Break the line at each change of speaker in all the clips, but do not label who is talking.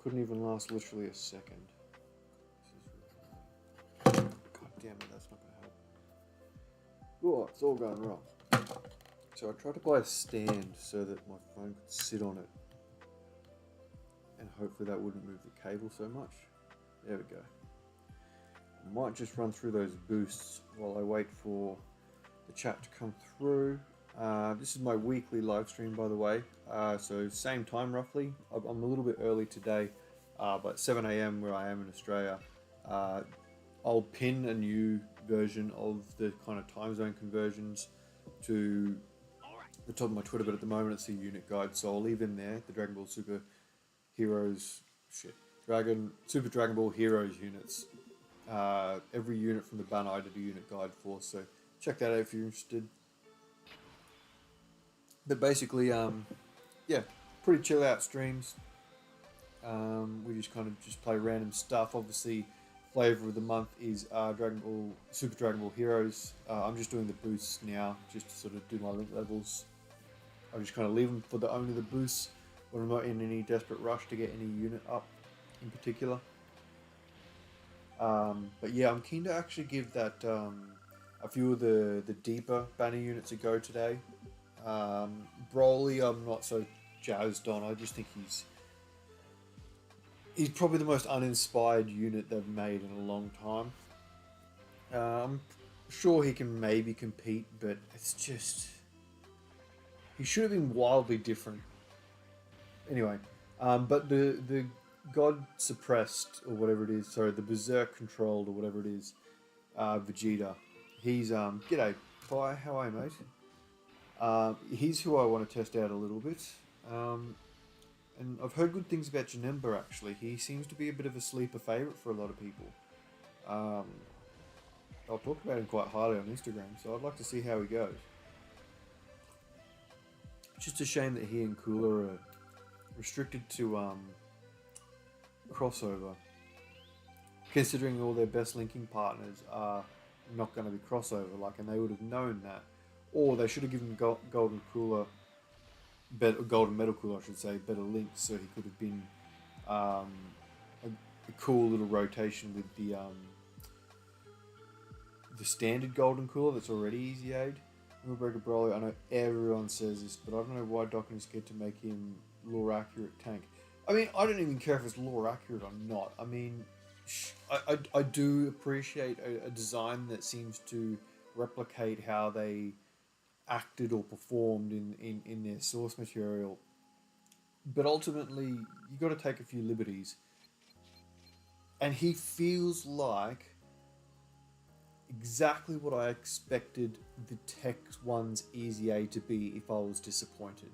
couldn't even last literally a second. God damn it, that's not going to help. Oh, it's all going wrong. So I tried to buy a stand so that my phone could sit on it. And hopefully that wouldn't move the cable so much. There we go. I might just run through those boosts while I wait for the chat to come through. This is my weekly live stream, by the way. So same time roughly. I'm a little bit early today, but 7 a.m. where I am in Australia. I'll pin a new version of the kind of time zone conversions to the top of my Twitter, but at the moment it's a unit guide, so I'll leave in there the Dragon Ball Super Heroes, Super Dragon Ball Heroes units. Every unit from the banner I did a unit guide for, so check that out if you're interested. But basically, yeah, pretty chill out streams. We just kind of play random stuff. Obviously, flavor of the month is Super Dragon Ball Heroes. I'm just doing the boosts now, just to sort of do my link levels. I just kind of leave them for the owner of the boosts when I'm not in any desperate rush to get any unit up in particular. But yeah, I'm keen to actually give that a few of the deeper banner units a go today. Broly, I'm not so jazzed on. I just think he's probably the most uninspired unit they've made in a long time. I'm sure he can maybe compete, but it's just he should have been wildly different. Anyway, but the God suppressed or whatever it is, sorry, the Berserk controlled or whatever it is, Vegeta. He's g'day, bye, how are you, mate? He's who I want to test out a little bit. And I've heard good things about Janemba actually. He seems to be a bit of a sleeper favourite for a lot of people. I'll talk about him quite highly on Instagram, so I'd like to see how he goes. It's just a shame that he and Cooler are restricted to crossover, considering all their best linking partners are not going to be crossover, and they would have known that. Or they should have given Golden Metal Cooler, I should say, better links, so he could have been a cool little rotation with the standard Golden Cooler that's already easy aid. Breaker Broly, I know everyone says this, but I don't know why Dokkan is scared to make him lore accurate tank. I mean, I don't even care if it's lore accurate or not. I mean, I do appreciate a design that seems to replicate how they acted or performed in their source material. But ultimately, you got to take a few liberties. And he feels like exactly what I expected the Tech 1's Easy A to be if I was disappointed.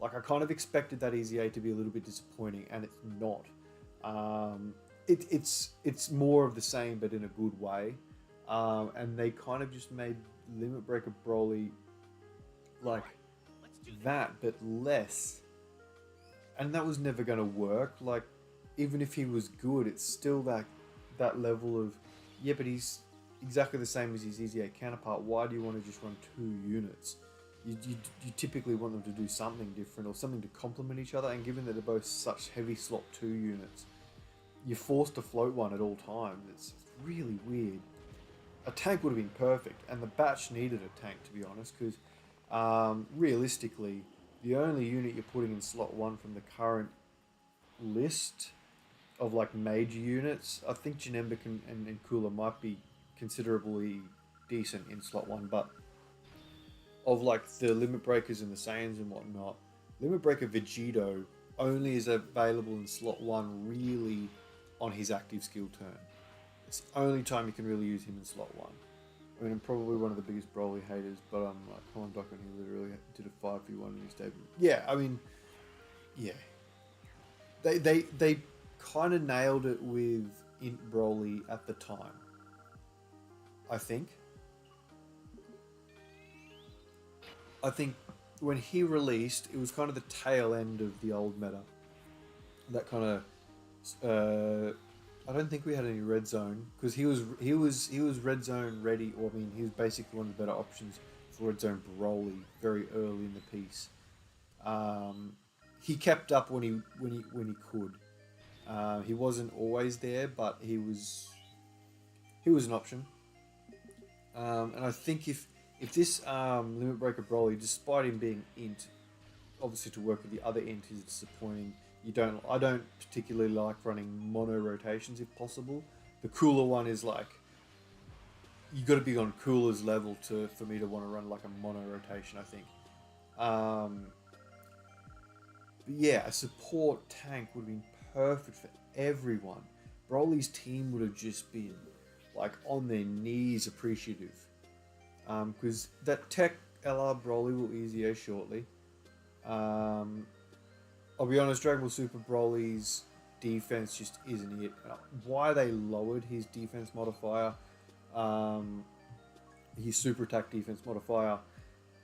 I kind of expected that Easy A to be a little bit disappointing, and it's not. It's more of the same, but in a good way. And they kind of just made Limit Breaker Broly like that, but less. And that was never going to work. Even if he was good, it's still that level of, yeah, but he's exactly the same as his Easy A counterpart. Why do you want to just run 2 units? You typically want them to do something different or something to complement each other, and given that they're both such heavy slot 2 units, you're forced to float one at all times. It's really weird. A tank would have been perfect, and the batch needed a tank, to be honest, because realistically, the only unit you're putting in slot 1 from the current list of major units, I think Janemba and Cooler might be considerably decent in slot 1, but of the Limit Breakers and the Saiyans and whatnot, Limit Breaker Vegito only is available in slot 1 really on his active skill turn. It's the only time you can really use him in slot 1. I mean, I'm probably one of the biggest Broly haters, but I'm come on, Dokkan, he literally did a 5v1 in his debut. Yeah, I mean, yeah. They kind of nailed it with Int Broly at the time, I think. I think when he released, it was kind of the tail end of the old meta. That kind of, I don't think we had any red zone because he was red zone ready. Or I mean, he was basically one of the better options for red zone Broly very early in the piece. He kept up when he could. He wasn't always there, but he was an option. And I think if this Limit Breaker Broly, despite him being int, obviously to work with the other int is disappointing. I don't particularly like running mono rotations if possible. The cooler one is like, you got to be on cooler's level for me to want to run like a mono rotation, I think. But yeah, a support tank would have been perfect for everyone. Broly's team would have just been like on their knees appreciative. Because that tech LR Broly will easier shortly. I'll be honest, Dragon Ball Super Broly's defense just isn't it. Why they lowered his defense modifier, his super attack defense modifier,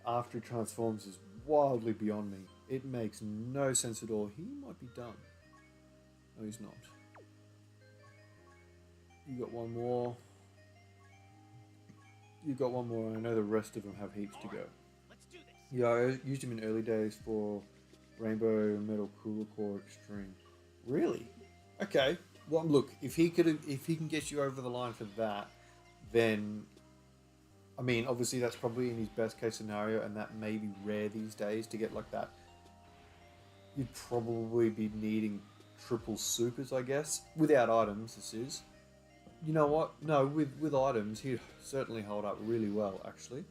after he transforms is wildly beyond me. It makes no sense at all. He might be done. No, he's not. You got one more. You got one more. I know the rest of them have heaps to go. Yeah, I used him in early days for Rainbow Metal Cooler Core Extreme. Really? Okay. Well, look, if he can get you over the line for that, then I mean, obviously that's probably in his best case scenario, and that may be rare these days to get like that. You'd probably be needing triple supers, I guess, without items. This is. You know what? No, with items, he'd certainly hold up really well, actually.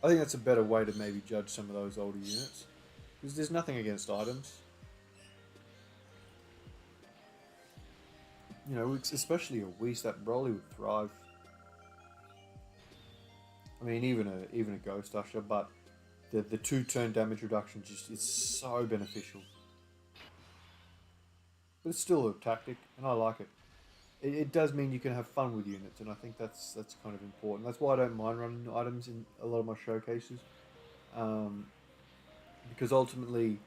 I think that's a better way to maybe judge some of those older units. Because there's nothing against items. You know, especially a Whis, that Broly would thrive. I mean, even a Ghost Usher, but the 2-turn damage reduction just is so beneficial. But it's still a tactic, and I like it. It does mean you can have fun with units, and I think that's kind of important. That's why I don't mind running items in a lot of my showcases, because ultimately,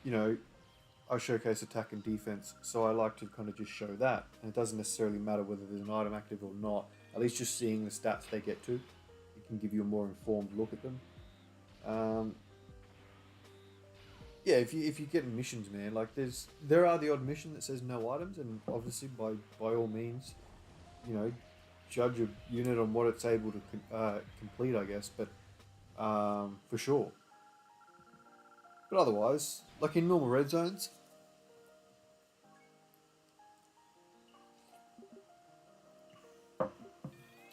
you know, I showcase attack and defense, so I like to kind of just show that, and it doesn't necessarily matter whether there's an item active or not. At least just seeing the stats they get to, it can give you a more informed look at them. Yeah, if you get missions, man, like there are the odd mission that says no items, and obviously by all means, you know, judge a unit on what it's able to complete, I guess. But for sure. But otherwise, like in normal red zones,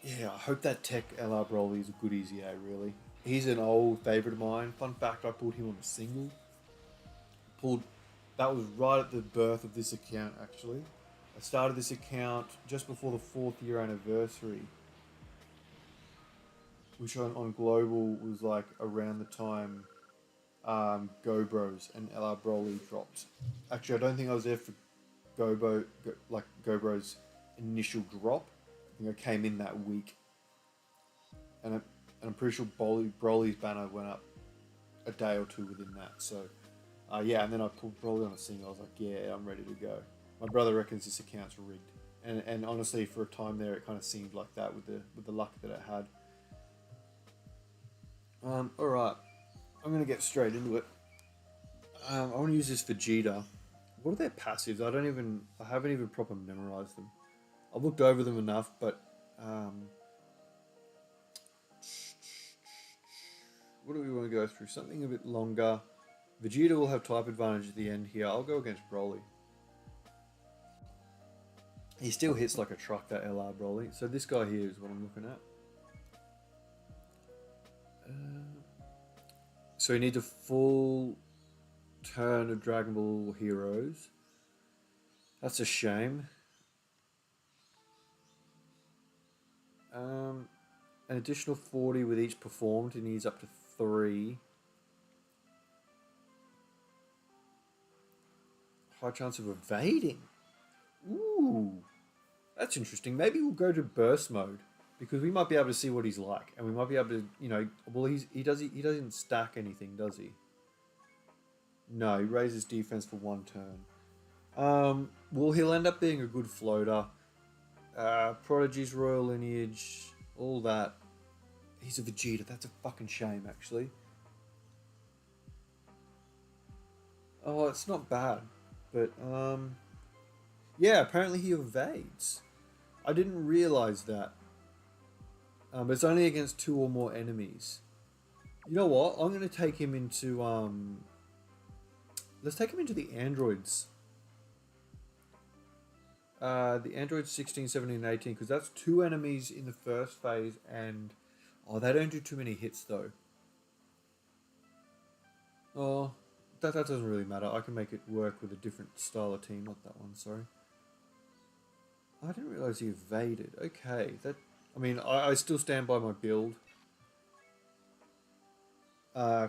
yeah, I hope that Tech LR Broly is a good easy A. Really, he's an old favorite of mine. Fun fact: I pulled him on a single. That was right at the birth of this account, actually. I started this account just before the 4th year anniversary, which on global was like around the time Go Bros and LR Broly dropped. Actually, I don't think I was there for Go Bros initial drop. I think I came in that week, and I'm pretty sure Broly's banner went up a day or two within that. So. Yeah, and then I pulled Broly on a single. I was like, yeah, I'm ready to go. My brother reckons this account's rigged, and honestly, for a time there, it kind of seemed like that with the luck that it had. All right, I'm gonna get straight into it. I want to use this Vegeta. What are their passives? I haven't even properly memorized them. I've looked over them enough, but what do we want to go through? Something a bit longer. Vegeta will have type advantage at the end here. I'll go against Broly. He still hits like a truck, that LR Broly. So this guy here is what I'm looking at. So he needs a full turn of Dragon Ball Heroes. That's a shame. An additional 40 with each performed. He needs up to 3. High chance of evading. Ooh, that's interesting. Maybe we'll go to burst mode because we might be able to see what he's like, and we might be able to, you know, well, he doesn't stack anything, does he? No, he raises defense for 1 turn. Well, he'll end up being a good floater. Prodigy's royal lineage, all that. He's a Vegeta. That's a fucking shame, actually. Oh, it's not bad. But, yeah, apparently he evades. I didn't realize that. But it's only against 2 or more enemies. You know what? I'm going to take him into, let's take him into the androids. The androids 16, 17, and 18, because that's 2 enemies in the first phase, and... Oh, they don't do too many hits, though. Oh, that doesn't really matter. I can make it work with a different style of team. Not that one, sorry. I didn't realize he evaded. Okay, that... I mean, I still stand by my build.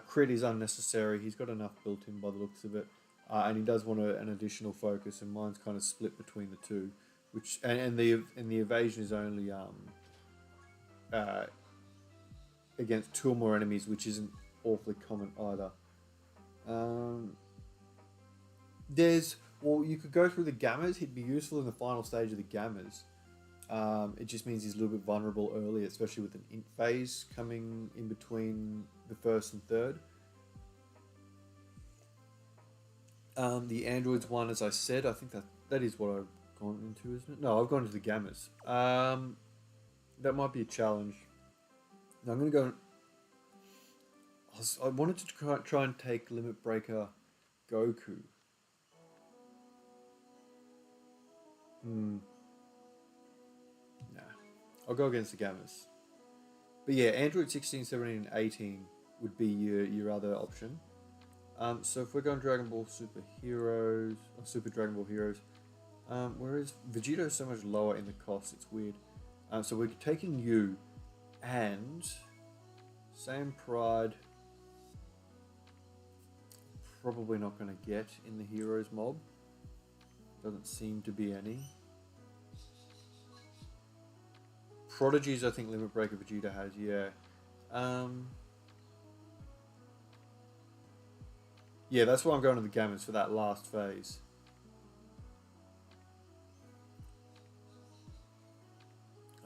Crit is unnecessary. He's got enough built in by the looks of it. And he does want an additional focus, and mine's kind of split between the two. Which and the evasion is only against 2 or more enemies, which isn't awfully common either. Well, you could go through the gammas. He'd be useful in the final stage of the gammas. It just means he's a little bit vulnerable early, especially with an int phase coming in between the first and third. The androids one, as I said, I think that is what I've gone into, isn't it? No, I've gone into the gammas. That might be a challenge. Now I'm going to go... I wanted to try and take Limit Breaker Goku. Nah. I'll go against the gammas. But yeah, Android 16, 17, and 18 would be your other option. So if we're going Dragon Ball Super Heroes, or Super Dragon Ball Heroes, whereas Vegito is so much lower in the cost, it's weird. So we're taking you, and same Pride, probably not going to get in the Heroes mob. Doesn't seem to be any. Prodigies, I think Limit Breaker Vegeta has, yeah. Yeah, that's why I'm going to the gammas for that last phase.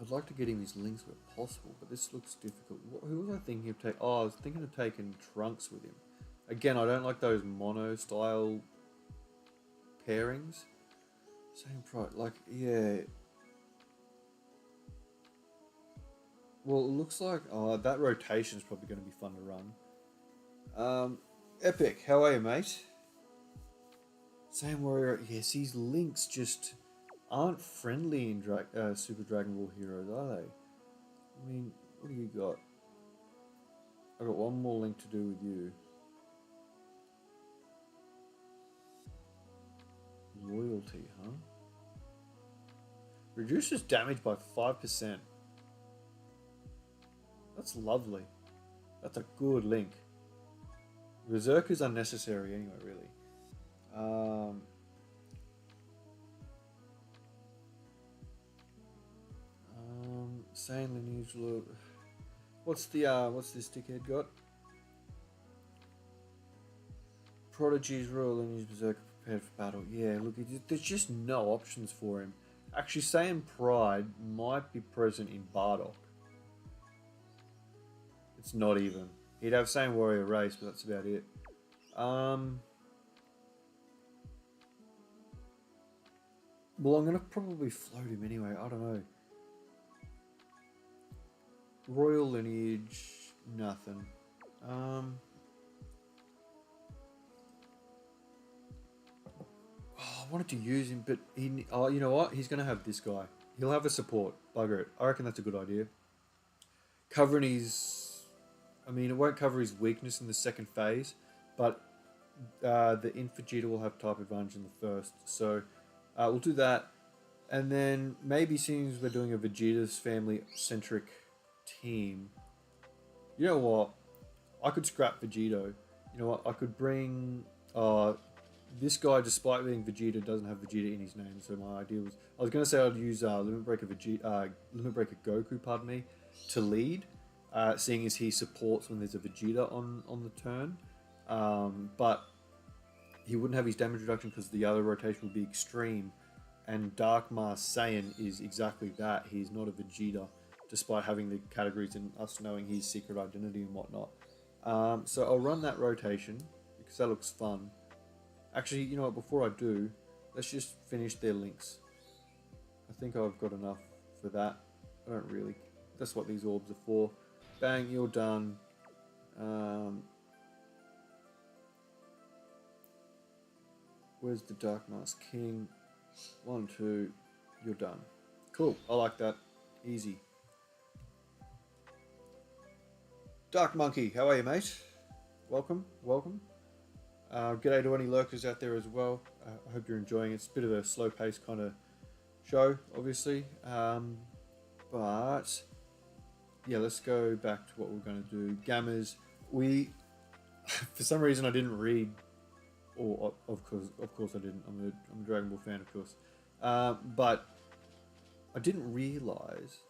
I'd like to get him his links where possible, but this looks difficult. Who was I thinking of taking? Oh, I was thinking of taking Trunks with him. Again, I don't like those mono-style pairings. Same price, like, yeah. Well, it looks like that rotation is probably going to be fun to run. Epic, how are you, mate? Same warrior. Yes, these links just aren't friendly in Super Dragon Ball Heroes, are they? I mean, what do you got? I got one more link to do with you. Loyalty, huh? Reduces damage by 5%. That's lovely. That's a good link. Berserker's unnecessary anyway, really. Sane lineage. What's this dickhead got? Prodigy's royal lineage berserker prepared for battle. Yeah, look, there's just no options for him. Actually, Saiyan Pride might be present in Bardock. It's not even. He'd have Saiyan Warrior Race, but that's about it. Well, I'm going to probably float him anyway. I don't know. Royal lineage, nothing. I wanted to use him, but you know what? He's going to have this guy. He'll have a support. Bugger it. I reckon that's a good idea. Covering his... I mean, it won't cover his weakness in the second phase, but the Vegeta will have type advantage in the first. So we'll do that. And then maybe seeing as we're doing a Vegeta's family-centric team, you know what? I could scrap Vegito. You know what? I could bring... this guy, despite being Vegeta, doesn't have Vegeta in his name. So my idea was... I was going to say I'd use Limit Breaker Goku, pardon me, to lead. Seeing as he supports when there's a Vegeta on the turn. But he wouldn't have his damage reduction because the other rotation would be extreme. And Dark Mars Saiyan is exactly that. He's not a Vegeta, despite having the categories and us knowing his secret identity and whatnot. So I'll run that rotation because that looks fun. Actually, you know what? Before I do, let's just finish their links. I think I've got enough for that. I don't really. That's what these orbs are for. Bang, you're done. Where's the Dark Mask King? 1, 2, you're done. Cool, I like that. Easy. Dark Monkey, how are you, mate? Welcome, welcome. G'day to any lurkers out there as well. I hope you're enjoying it. It's a bit of a slow-paced kind of show, obviously. But yeah, let's go back to what we're going to do. Gammas, for some reason I didn't read, or of course I didn't. I'm a Dragon Ball fan, of course. But I didn't realise,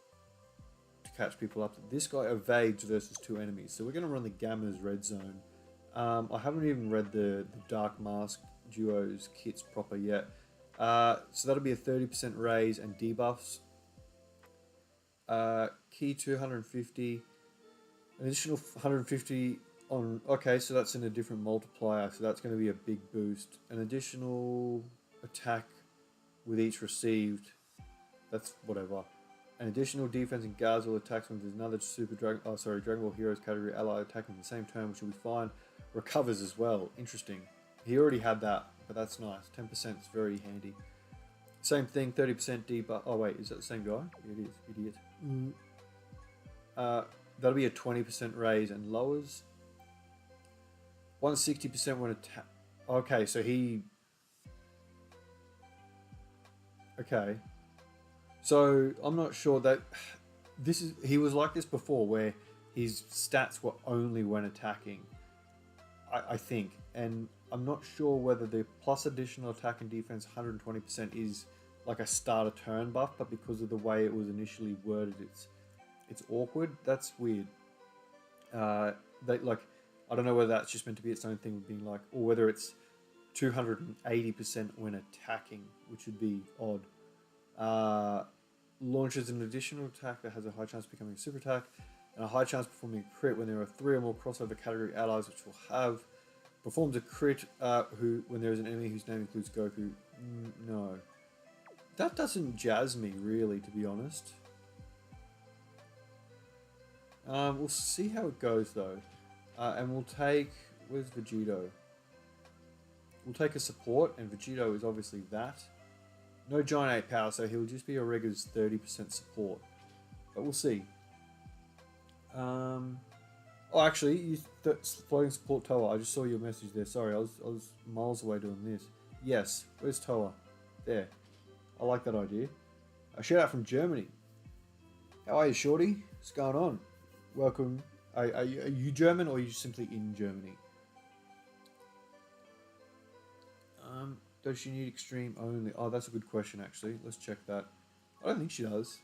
to catch people up, that this guy evades versus 2 enemies. So we're going to run the Gammas red zone. I haven't even read the Dark Mask duos kits proper yet. So that'll be a 30% raise and debuffs. Key 250, an additional 150 on. Okay, so that's in a different multiplier. So that's going to be a big boost. An additional attack with each received. That's whatever. An additional defense and guards will attacks when there's another Dragon Ball Heroes category ally attacking the same turn, which will be fine. Recovers as well. Interesting. He already had that, but that's nice. 10% is very handy. Same thing, 30% debuff. Oh wait, is that the same guy? It is, idiot. That'll be a 20% raise and lowers 160% when attack. Okay, so he. Okay, so I'm not sure that this is. He was like this before, where his stats were only when attacking. I think, and I'm not sure whether the plus additional attack and defense 120% is like a start a turn buff, but because of the way it was initially worded, it's awkward. That's weird. I don't know whether that's just meant to be its own thing, being like, or whether it's 280% when attacking, which would be odd. Launches an additional attack that has a high chance of becoming a super attack, and a high chance of performing a crit when there are 3 or more crossover category allies, which will have. Performs a crit when there is an enemy whose name includes Goku. No. That doesn't jazz me, really, to be honest. We'll see how it goes, though. And we'll take... Where's Vegito? We'll take a support, and Vegito is obviously that. No Giant 8 power, so he'll just be a regular 30% support. But we'll see. Oh, actually, floating support Toa. I just saw your message there. Sorry, I was miles away doing this. Yes, where's Toa? There. I like that idea. A shout out from Germany. How are you, Shorty? What's going on? Welcome. Are you German, or are you simply in Germany? Does she need extreme only? Oh, that's a good question, actually. Let's check that. I don't think she does.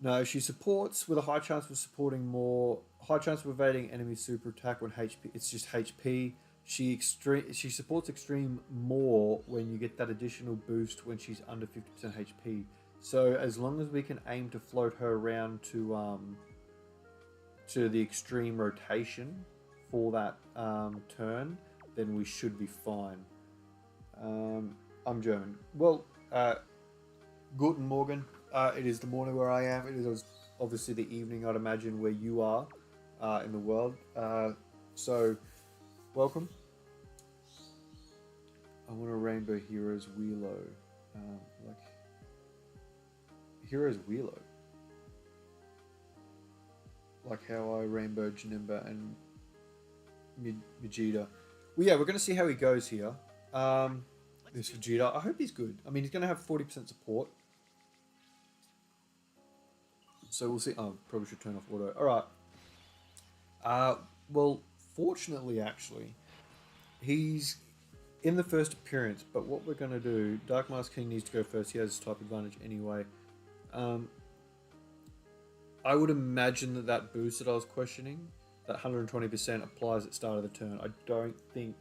No, she supports with a high chance of supporting more. High chance of evading enemy super attack when HP. It's just HP. She supports extreme more when you get that additional boost when she's under 50% HP. So as long as we can aim to float her around to the extreme rotation for that turn, then we should be fine. I'm German. Well, Guten Morgen. It is the morning where I am. It is obviously the evening, I'd imagine, where you are in the world. So, welcome. I want a Rainbow Heroes Wheelo. Heroes Wheelo. Like how I Rainbow Janemba and Vegeta. Well, yeah, we're going to see how he goes here. This Vegeta. I hope he's good. I mean, he's going to have 40% support. So we'll see. Oh, probably should turn off auto. Alright. Well, fortunately, actually, he's in the first appearance. But what we're going to do, Dark Mask King needs to go first. He has type advantage anyway. I would imagine that boost that I was questioning, that 120% applies at the start of the turn. I don't think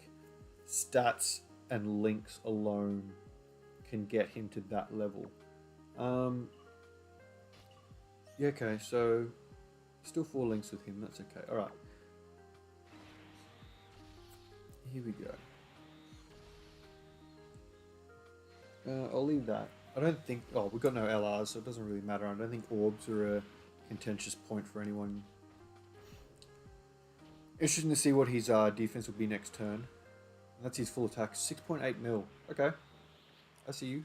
stats and links alone can get him to that level. Yeah, okay, so still 4 links with him, that's okay. Alright. Here we go. I'll leave that. I don't think... Oh, we've got no LRs, so it doesn't really matter. I don't think orbs are a contentious point for anyone. Interesting to see what his defense will be next turn. That's his full attack. 6.8 mil. Okay. I see you.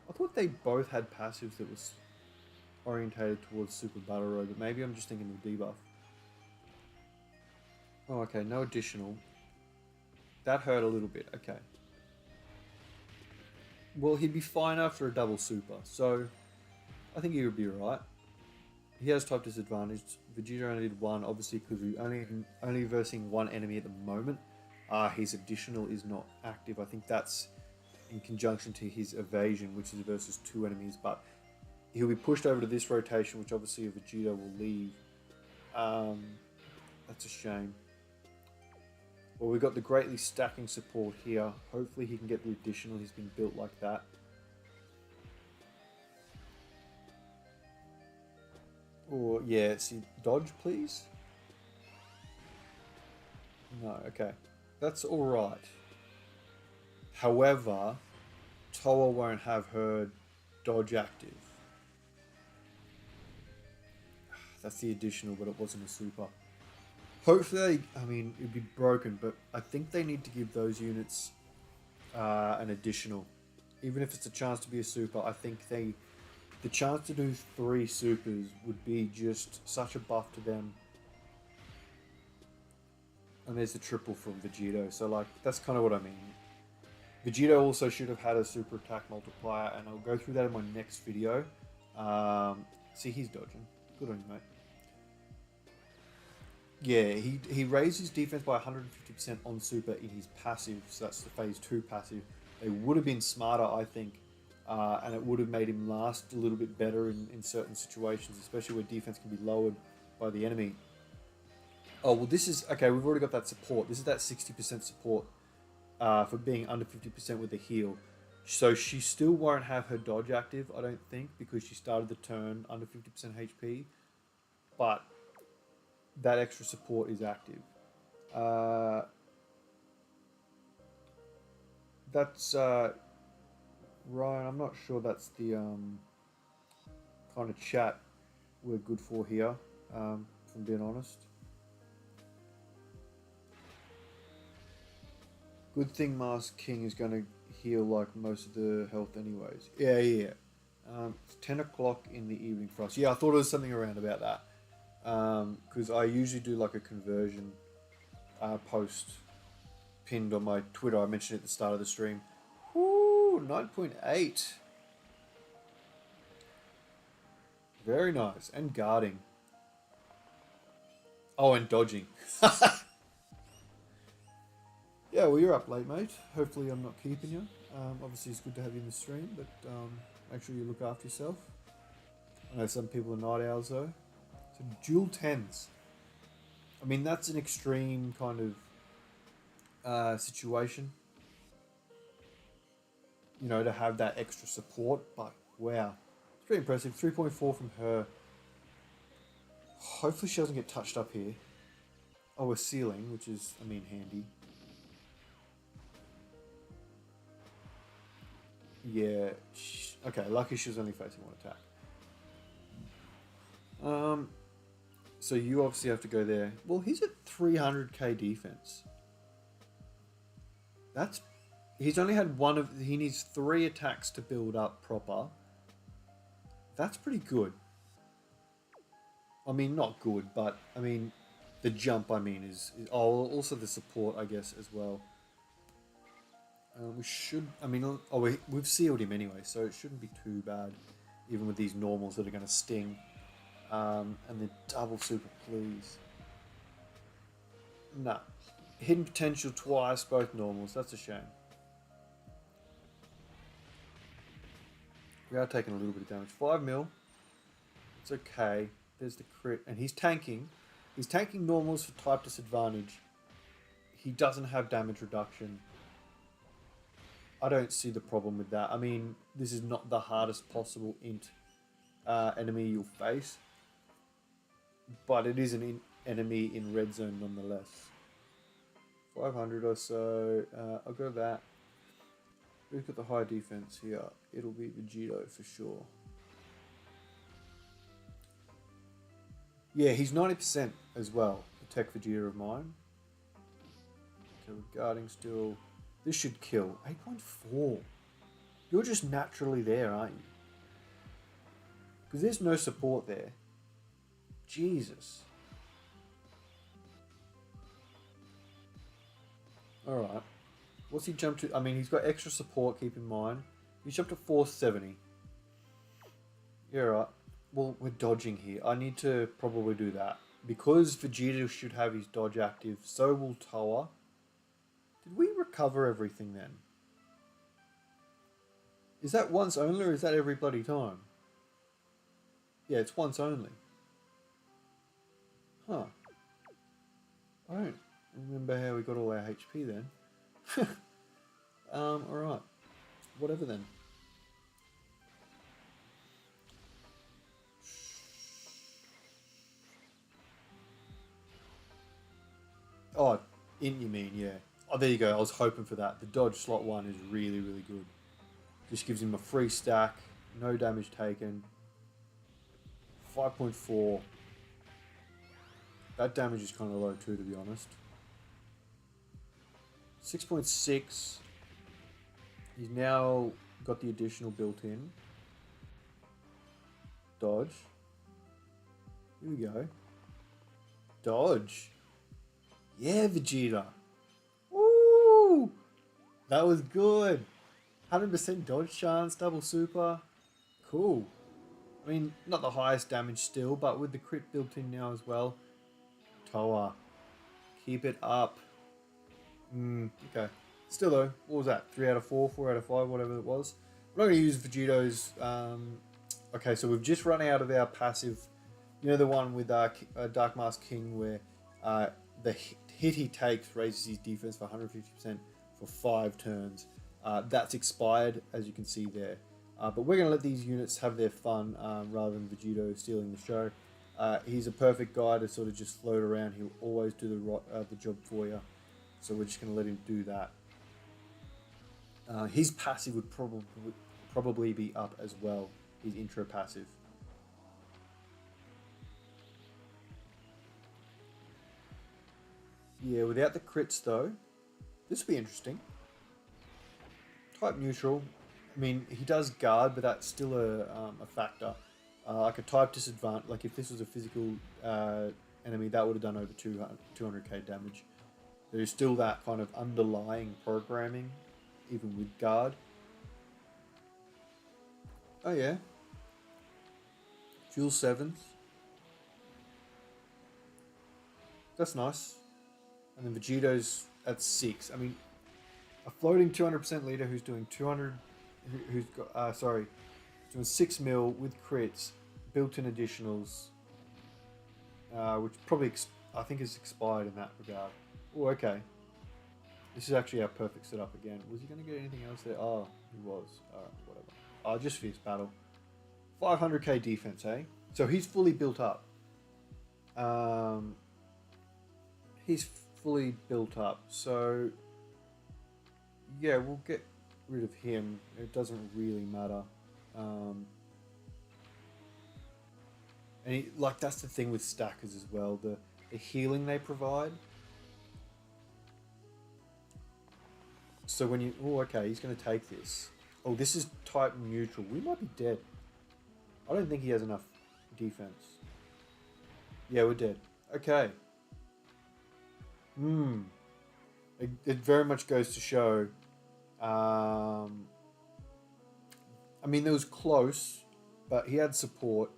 I thought they both had passives that was orientated towards Super Battle Road, but maybe I'm just thinking of debuff. Oh, okay. No additional. That hurt a little bit. Okay. Well, he'd be fine after a double super, so I think he would be right. He has type disadvantage. Vegeta only did one, obviously, because we're only versing one enemy at the moment. His additional is not active. I think that's in conjunction to his evasion, which is versus 2 enemies. But he'll be pushed over to this rotation, which obviously a Vegeta will leave. That's a shame. Well, we've got the greatly stacking support here. Hopefully he can get the additional. He's been built like that. Or, yeah, see, dodge, please. No, okay. That's alright. However, Toa won't have her dodge active. That's the additional, but it wasn't a super. Hopefully, I mean, it'd be broken, but I think they need to give those units an additional. Even if it's a chance to be a super, I think the chance to do 3 supers would be just such a buff to them. And there's the triple from Vegito, so like, that's kind of what I mean. Vegito also should have had a super attack multiplier, and I'll go through that in my next video. See, he's dodging. Good on you, mate. Yeah, he raised his defense by 150% on super in his passive, so that's the phase 2 passive. They would have been smarter, I think, and it would have made him last a little bit better in certain situations, especially where defense can be lowered by the enemy. Oh, well, this is... Okay, we've already got that support. This is that 60% support for being under 50% with the heal. So she still won't have her dodge active, I don't think, because she started the turn under 50% HP. But that extra support is active. That's... Ryan, I'm not sure that's the kind of chat we're good for here, if I'm being honest. Good thing Mask King is going to heal like most of the health anyways. Yeah. It's 10 o'clock in the evening for us. Yeah, I thought it was something around about that. Because I usually do like a conversion post pinned on my Twitter. I mentioned it at the start of the stream. Ooh, 9.8. Very nice. And guarding. Oh, and dodging. Yeah, well, you're up late, mate. Hopefully I'm not keeping you. Obviously, it's good to have you in the stream, but make sure you look after yourself. I know some people are night owls, though. So, dual 10s. I mean, that's an extreme kind of situation. You know, to have that extra support, but wow. It's pretty impressive. 3.4 from her. Hopefully she doesn't get touched up here. Oh, a ceiling, which is, I mean, handy. Yeah. Okay, lucky she was only facing 1 attack. So you obviously have to go there. Well, he's at 300k defense. That's... He's only had one of... He needs 3 attacks to build up proper. That's pretty good. I mean, not good, but... I mean, the jump, I mean, is oh, also the support, I guess, as well. We should... I mean... Oh, we've sealed him anyway, so it shouldn't be too bad. Even with these normals that are going to sting. And the double super, please. Nah. Hidden potential twice, both normals. That's a shame. We are taking a little bit of damage. 5 mil. It's okay. There's the crit. And he's tanking. He's tanking normals for type disadvantage. He doesn't have damage reduction. I don't see the problem with that. I mean, this is not the hardest possible int enemy you'll face. But it is an enemy in red zone nonetheless. 500 or so. I'll go that. Who's got the high defense here? It'll be Vegito for sure. Yeah, he's 90% as well. The Tech Vegeta of mine. Okay, we're guarding still. This should kill. 8.4. You're just naturally there, aren't you? Because there's no support there. Jesus. Alright. What's he jumped to? I mean, he's got extra support, keep in mind. He's jumped to 470. Yeah, right. Well, we're dodging here. I need to probably do that. Because Vegeta should have his dodge active, so will Toa. Did we recover everything then? Is that once only or is that every bloody time? Yeah, it's once only. Huh. I don't remember how we got all our HP then. Alright. Whatever then. Oh, int you mean, yeah. Oh, there you go. I was hoping for that. The dodge slot 1 is really, really good. Just gives him a free stack. No damage taken. 5.4. That damage is kind of low too, to be honest. 6.6. He's now got the additional built-in. Dodge. Here we go. Dodge. Yeah, Vegeta. Woo! That was good. 100% dodge chance, double super. Cool. I mean, not the highest damage still, but with the crit built in now as well. Toa. Keep it up. Okay. Still though, what was that? 3 out of 4, 4 out of 5, whatever it was. We're not going to use Vegito's... okay, so we've just run out of our passive. You know the one with Dark Mask King where the hit he takes raises his defense for 150% for 5 turns. That's expired, as you can see there. But we're going to let these units have their fun rather than Vegito stealing the show. He's a perfect guy to sort of just float around. He'll always do the job for you. So we're just going to let him do that. His passive would probably be up as well. His intro passive. Yeah, without the crits though, this will be interesting. Type neutral. I mean, he does guard, but that's still a factor. Like a type disadvantage, like if this was a physical enemy, that would have done over 200k damage. There's still that kind of underlying programming, even with guard. Oh yeah. Dual 7s. That's nice. And then Vegito's at 6. I mean, a floating 200% leader who's doing 200, who's got, doing 6 mil with crits, built-in additionals, which probably, I think is expired in that regard. Oh, okay. This is actually our perfect setup again. Was he going to get anything else there? Oh, he was. Alright, whatever. Oh, just fierce battle. 500k defense, eh? So he's fully built up. He's fully built up. So, yeah, we'll get rid of him. It doesn't really matter. And like that's the thing with stackers as well. The healing they provide. So when you... Oh, okay, he's going to take this. Oh, this is type neutral. We might be dead. I don't think he has enough defense. Yeah, we're dead. Okay. It very much goes to show... I mean, it was close, but he had support.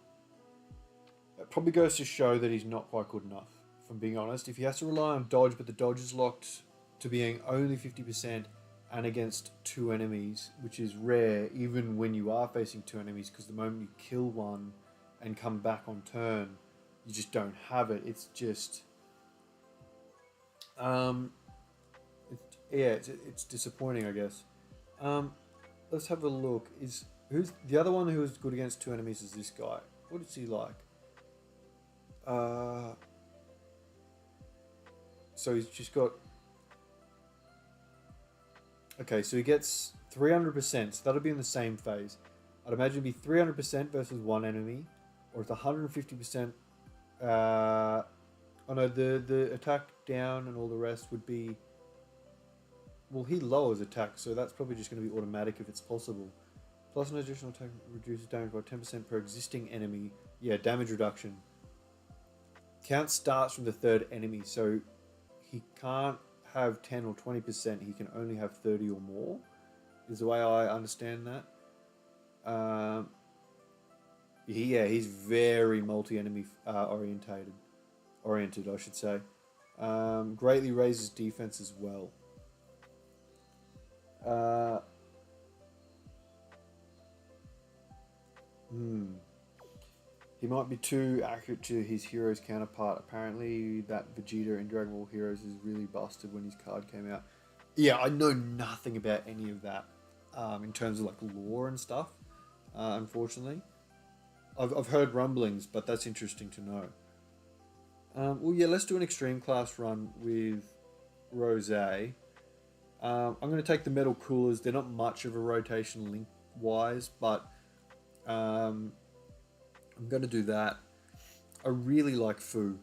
It probably goes to show that he's not quite good enough, if I'm being honest. If he has to rely on dodge, but the dodge is locked to being only 50% and against 2 enemies, which is rare even when you are facing 2 enemies, because the moment you kill one and come back on turn, you just don't have it. It's just... it's disappointing, I guess. Let's have a look. Who's the other one who is good against 2 enemies is this guy. What is he like? So he's just got Okay, so he gets 300%, so that'll be in the same phase. I'd imagine it'd be 300% versus one enemy, or it's 150%. Oh no, the attack down and all the rest would be. Well, he lowers attack, so that's probably just going to be automatic if it's possible. Plus an additional attack reduces damage by 10% per existing enemy. Yeah, damage reduction. Count starts from the third enemy, so he can't have 10 or 20%. He can only have 30 or more, is the way I understand that. Yeah, he's very multi-enemy oriented, I should say. Greatly raises defense as well. He might be too accurate to his hero's counterpart. Apparently, that Vegeta in Dragon Ball Heroes is really busted when his card came out. Yeah, I know nothing about any of that in terms of like lore and stuff. Unfortunately, I've heard rumblings, but that's interesting to know. Well, yeah, let's do an extreme class run with Rose. I'm going to take the metal coolers. They're not much of a rotation link wise, but I'm going to do that. I really like Fu.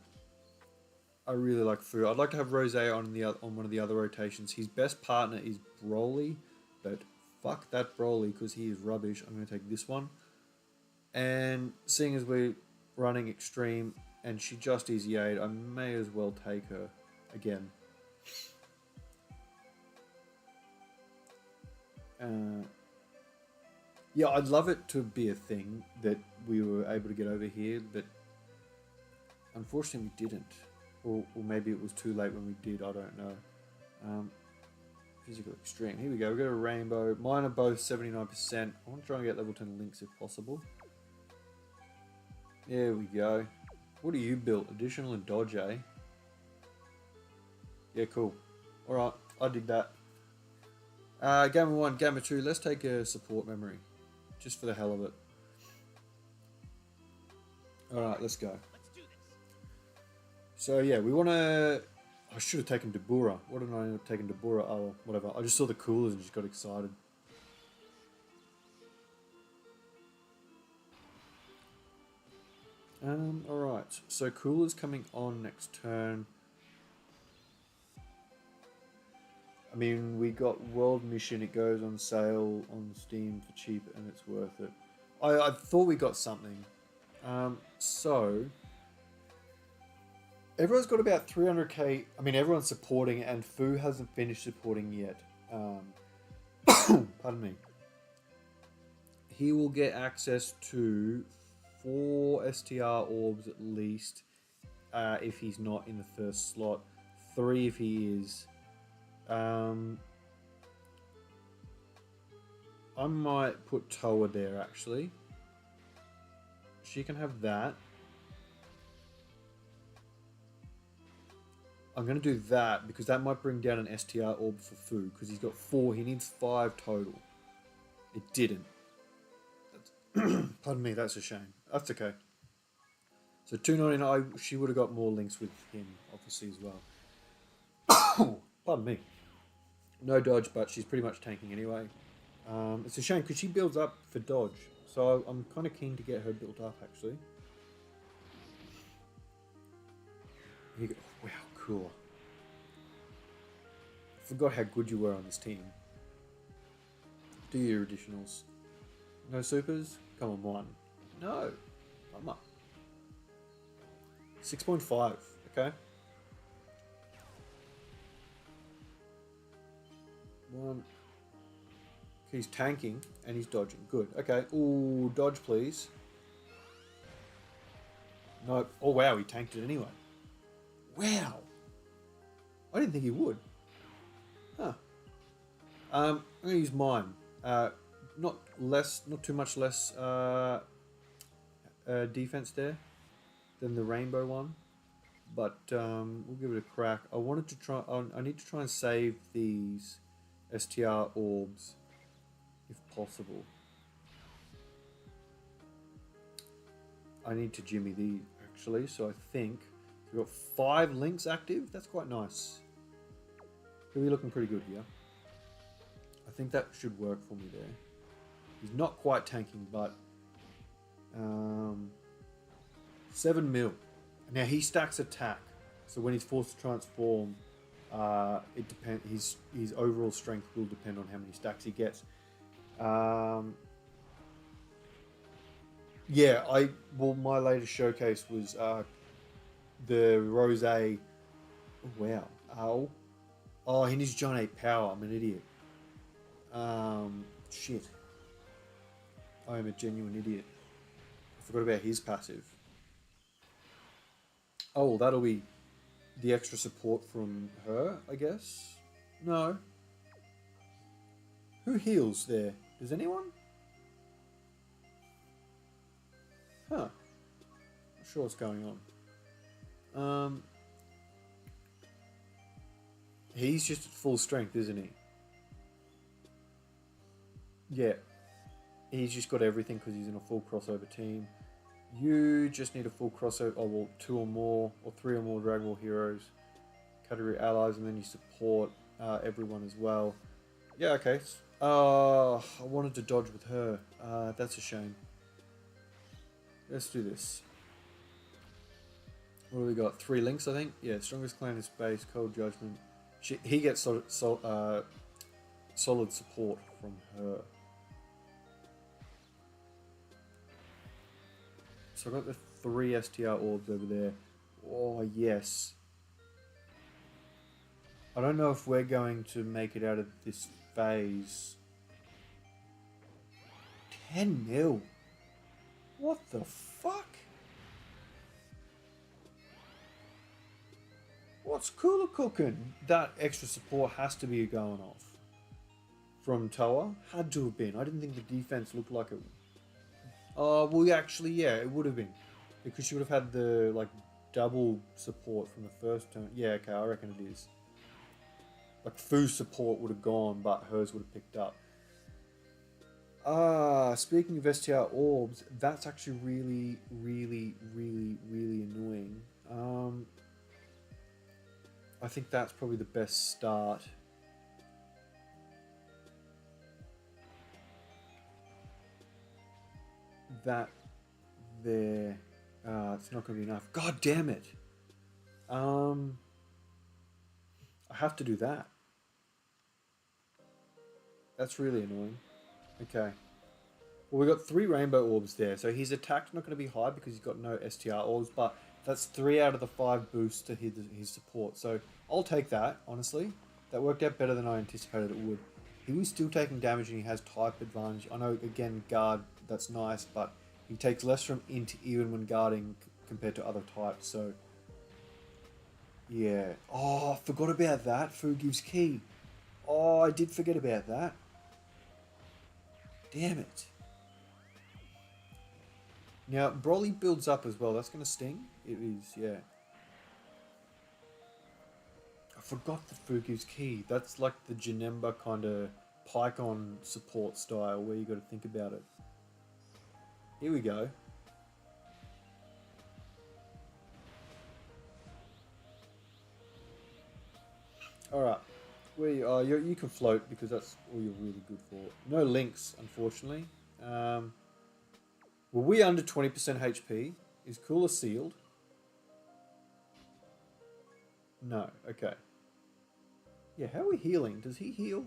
I'd like to have Rose on one of the other rotations. His best partner is Broly, but fuck that Broly because he is rubbish. I'm going to take this one. And seeing as we're running extreme and she just easy 8, I may as well take her again. Yeah, I'd love it to be a thing that we were able to get over here, but unfortunately we didn't. Or maybe it was too late when we did, I don't know. Physical extreme. Here we go, we've got a rainbow. Mine are both 79%. I want to try and get level 10 links if possible. There we go. What do you built? Additional and dodge, eh? Yeah, cool. Alright, I dig that. Gamma 1, Gamma 2, let's take a support memory. Just for the hell of it. Alright, let's go. So yeah, we want to... I should have taken Dabura. What did I end up taking Dabura? Oh, whatever. I just saw the coolers and just got excited. Alright, so coolers coming on next turn. I mean, we got World Mission. It goes on sale on Steam for cheap and it's worth it. I thought we got something. So... everyone's got about 300k. I mean, everyone's supporting and Fu hasn't finished supporting yet. Pardon me. He will get access to 4 STR orbs at least if he's not in the first slot. 3 if he is. I might put Toa there actually. She can have that. I'm going to do that because that might bring down an STR orb for Fu because he's got 4. He needs 5 total. It didn't. Pardon me, that's a shame. That's okay. So 299, she would have got more links with him, obviously, as well. Pardon me. No dodge, but she's pretty much tanking anyway. It's a shame because she builds up for dodge. So I'm kind of keen to get her built up, actually. Here you go. Wow, cool. I forgot how good you were on this team. Do your additionals. No supers? Come on, 1. No. I'm up. 6.5. Okay. 1. He's tanking and he's dodging. Good. Okay. Ooh, dodge, please. Nope. Oh, wow. He tanked it anyway. Wow. I didn't think he would. Huh. I'm going to use mine. Not too much less defense there than the rainbow one, but we'll give it a crack. I need to try and save these STR orbs if possible. I need to jimmy these actually, so I think we've got 5 links active. That's quite nice. We're looking pretty good here. I think that should work for me there. He's not quite tanking, but 7 mil. Now he stacks attack, so when he's forced to transform, it depends. His overall strength will depend on how many stacks he gets. Yeah, my latest showcase was the Rose. Oh, wow. Oh, he needs John 8 power. I'm an idiot. Shit. I am a genuine idiot. I forgot about his passive. Oh, well, that'll be the extra support from her, I guess. No. Who heals there? Does anyone? Huh. Not sure what's going on. He's just at full strength, isn't he? Yeah. He's just got everything because he's in a full crossover team. You just need a full crossover, oh well, 2 or more, or 3 or more Dragon Ball heroes, category allies, and then you support everyone as well. Yeah, okay. I wanted to dodge with her. That's a shame. Let's do this. What do we got? 3 links, I think? Yeah, strongest clan in space, Cold Judgment. He gets solid support from her. So I've got the 3 STR orbs over there. Oh, yes. I don't know if we're going to make it out of this phase. 10 mil? What the fuck? What's cooler cooking? That extra support has to be going off. From Toa? Had to have been. I didn't think the defense looked like it. Oh, well, actually, yeah, it would have been. Because she would have had the, like, double support from the first turn. Yeah, okay, I reckon it is. Like, Fu's support would have gone, but hers would have picked up. Speaking of STR orbs, that's actually really, really, really, really annoying. I think that's probably the best start. That there, it's not going to be enough. God damn it! I have to do that. That's really annoying. Okay. Well, we got 3 rainbow orbs there, so his attack's not going to be high because he's got no STR orbs, but that's 3 out of the 5 boosts to his support. So I'll take that, honestly. That worked out better than I anticipated it would. He was still taking damage and he has type advantage. I know, again, guard, that's nice, but he takes less from int even when guarding compared to other types, so... Yeah. Oh, forgot about that. Fu gives key. Oh, I did forget about that. Damn it. Now, Broly builds up as well. That's going to sting? It is, yeah. I forgot the Fu gives key. That's like the Janemba kind of Pycon support style where you got to think about it. Here we go. Alright. You can float because that's all you're really good for. No links, unfortunately. Were we under 20% HP? Is Cooler sealed? No. Okay. Yeah, how are we healing? Does he heal?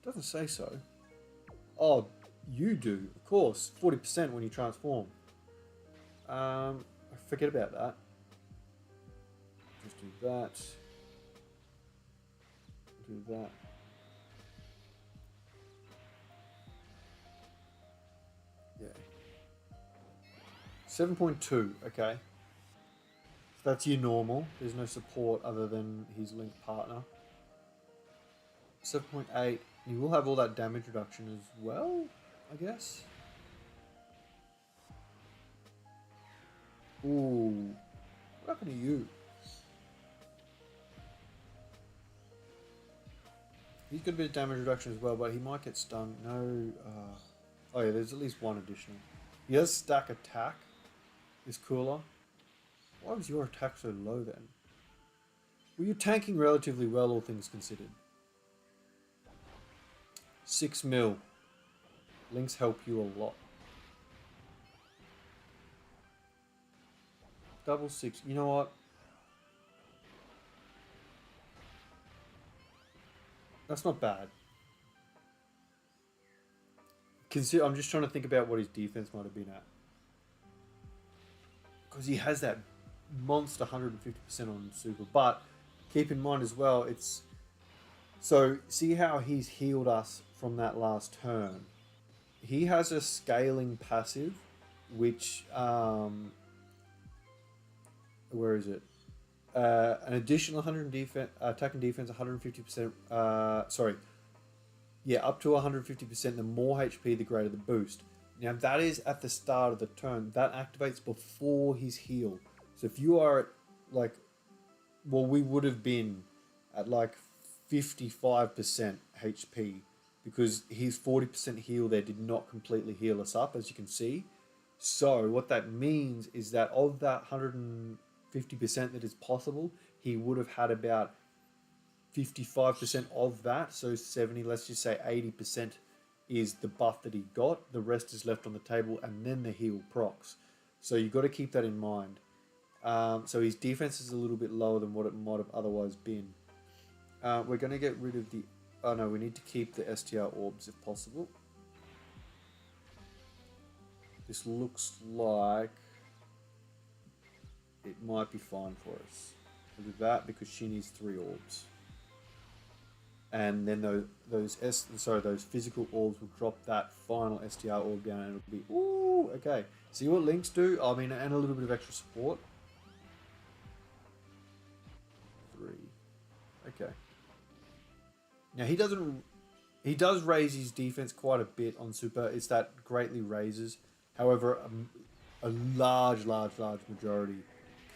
Doesn't say so. Oh, you do, of course. 40% when you transform. I forget about that. Just do that. Do that. Yeah. 7.2, okay. So that's your normal. There's no support other than his linked partner. 7.8. You will have all that damage reduction as well, I guess. Ooh. What happened to you? He's got a bit of damage reduction as well, but he might get stunned. No. Oh yeah, there's at least one additional. He has stack attack. Is cooler. Why was your attack so low then? Well, you're tanking relatively well, all things considered. 6 mil. Links help you a lot. Double 6. You know what? That's not bad. I'm just trying to think about what his defense might have been at. Because he has that monster 150% on super. But keep in mind as well, it's... So, see how he's healed us from that last turn? He has a scaling passive, which... where is it? An additional 100 defense, attack and defense, 150%. Sorry. Yeah, up to 150%. The more HP, the greater the boost. Now, that is at the start of the turn. That activates before his heal. So if you are at, like... Well, we would have been at, like, 55% HP. Because his 40% heal there did not completely heal us up, as you can see. So, what that means is that of that 150% that is possible, he would have had about 55% of that. So 70, let's just say 80% is the buff that he got. The rest is left on the table, and then the heal procs. So you've got to keep that in mind. So his defense is a little bit lower than what it might have otherwise been. We're going to get rid of the... Oh no, we need to keep the STR orbs if possible. This looks like it might be fine for us. We'll do that because she needs 3 orbs. And then those physical orbs will drop that final STR orb down, and it'll be, ooh, okay. See what links do? I mean, and a little bit of extra support. 3. Okay. Now he does raise his defense quite a bit on super. It's that greatly raises. However, a large majority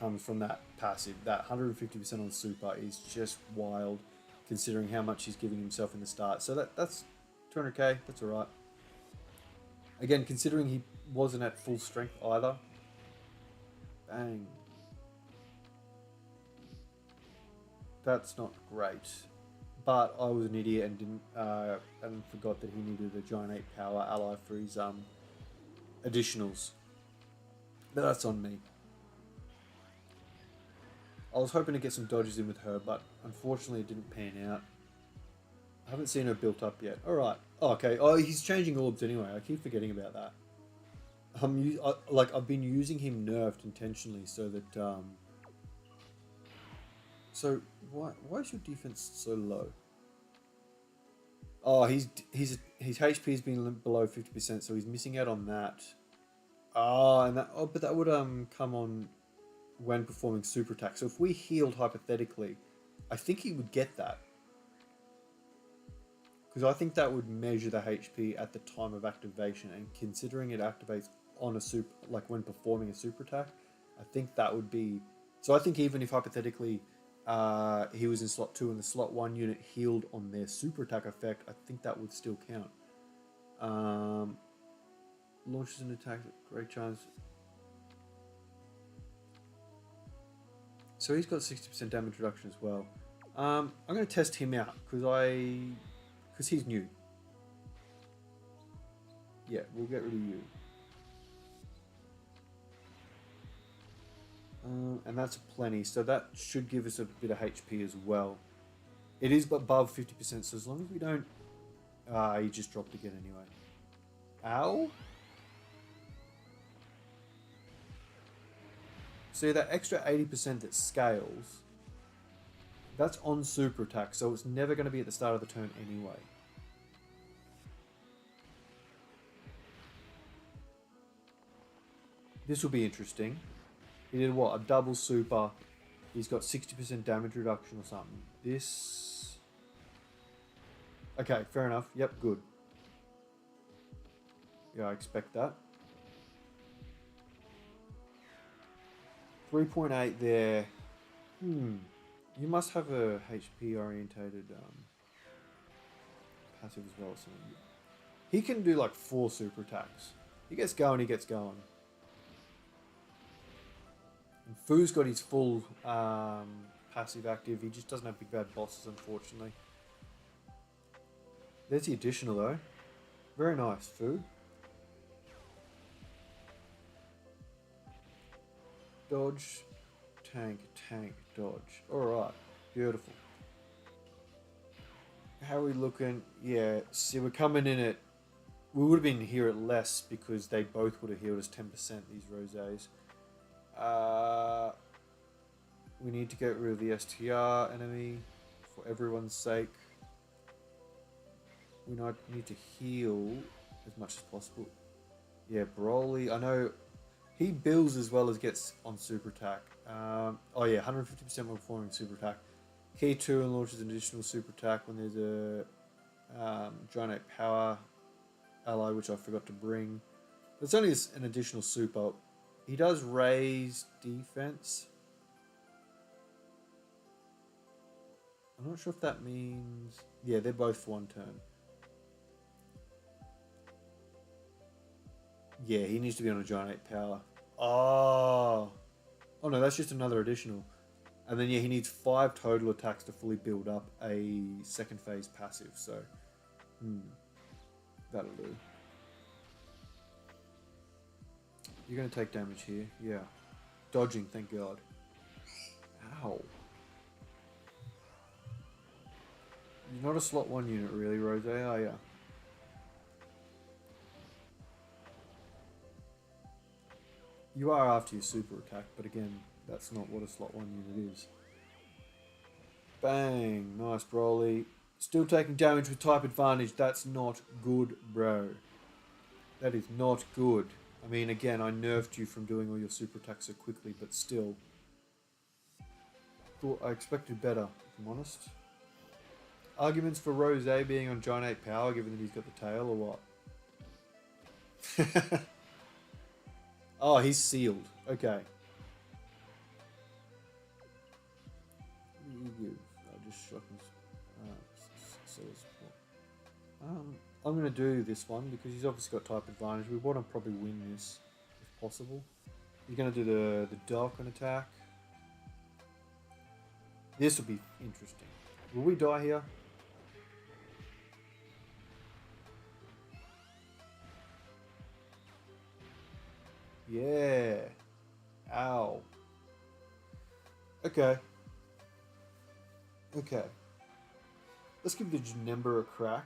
comes from that passive. That 150% on super is just wild, considering how much he's giving himself in the start. So that's 200k. That's all right. Again, considering he wasn't at full strength either. Bang. That's not great. But I was an idiot and didn't and forgot that he needed a giant 8 power ally for his additionals. But that's on me. I was hoping to get some dodges in with her, but unfortunately it didn't pan out. I haven't seen her built up yet. Alright. Oh, okay. Oh, he's changing orbs anyway. I keep forgetting about that. I've been using him nerfed intentionally so that... So, why is your defense so low? Oh, his HP has been below 50%, so he's missing out on that. But that would come on when performing super attack. So if we healed hypothetically, I think he would get that. Because I think that would measure the HP at the time of activation, and considering it activates on a super, like when performing a super attack, I think that would be... So I think even if hypothetically he was in slot 2 and the slot 1 unit healed on their super attack effect, I think that would still count. Launches an attack, great chance. So he's got 60% damage reduction as well. I'm going to test him out because he's new. Yeah, we'll get rid of you. And that's plenty, so that should give us a bit of HP as well. It is above 50%, so as long as we don't... he just dropped again anyway. Ow? See, that extra 80% that scales, that's on super attack, so it's never going to be at the start of the turn anyway. This will be interesting. He did what? A double super. He's got 60% damage reduction or something. This... Okay, fair enough. Yep, good. Yeah, I expect that. 3.8 there. You must have a HP orientated passive as well. So he can do like 4 super attacks. He gets going, he gets going. And Fu's got his full passive active. He just doesn't have big bad bosses, unfortunately. There's the additional though. Very nice. Food. Dodge. Tank. Tank. Dodge. Alright. Beautiful. How are we looking? Yeah, see, we're coming in at... We would have been here at less because they both would have healed us 10%, these rosés. We need to get rid of the STR enemy for everyone's sake. We need to heal as much as possible. Yeah, Broly, I know he builds as well as gets on super attack. Oh yeah, 150% when performing super attack. Key 2 and launches an additional super attack when there's a Giant Power ally, which I forgot to bring. It's only an additional super. He does raise defense. I'm not sure if that means... Yeah, they're both for one turn. Yeah, he needs to be on a Giant Power. Oh no, that's just another additional. And then yeah, he needs 5 total attacks to fully build up a second phase passive. So, that'll do. You're going to take damage here. Yeah. Dodging, thank God. Ow. You're not a slot 1 unit really, Rosé, are you? You are after your super attack, but again, that's not what a slot 1 unit is. Bang! Nice, Broly. Still taking damage with type advantage. That's not good, bro. That is not good. I mean, again, I nerfed you from doing all your super attacks so quickly, but still. Thought I expected better, if I'm honest. Arguments for Rosé being on Giant 8 Power, given that he's got the tail, or what? Oh, he's sealed. Okay. I'm going to do this one because he's obviously got type advantage. We want to probably win this if possible. He's going to do the Dokkan attack. This will be interesting. Will we die here? Yeah. Ow. Okay. Okay. Let's give the Janemba a crack.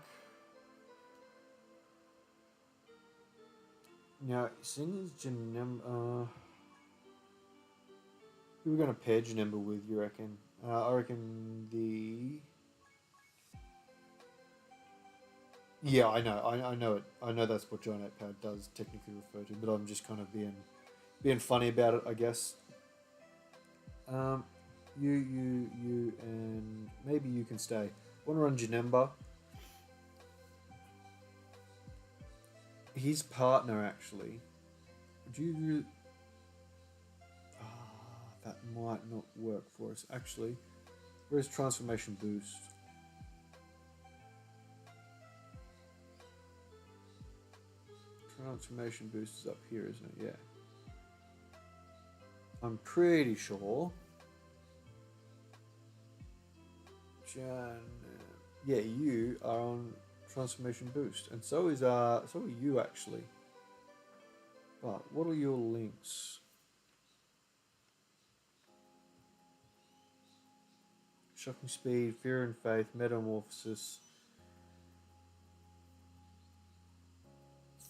Now, seeing as Janemba... who are we going to pair Janemba with, you reckon? I reckon the... Yeah, I know. I know it. I know that's what Giant Power does technically refer to, but I'm just kind of being funny about it, I guess. You, and maybe you can stay. I want to run Janemba. His partner, actually. Would you... that might not work for us, actually. Where's Transformation Boost? Transformation Boost is up here, isn't it? Yeah. I'm pretty sure. Yeah, you are on Transformation Boost, and so are you actually. But what are your links? Shocking Speed, Fear and Faith, Metamorphosis,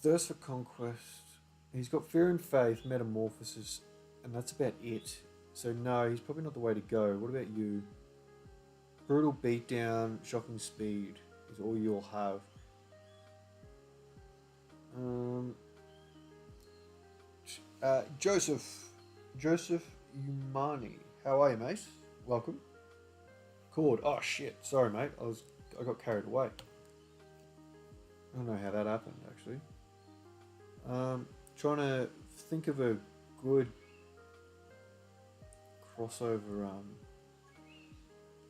Thirst for Conquest. He's got Fear and Faith, Metamorphosis, and that's about it. So no, he's probably not the way to go. What about you? Brutal Beatdown, Shocking Speed is all you'll have. Joseph Umani, how are you, mate? Welcome. Cord. Oh shit! Sorry, mate. I got carried away. I don't know how that happened, actually. Trying to think of a good crossover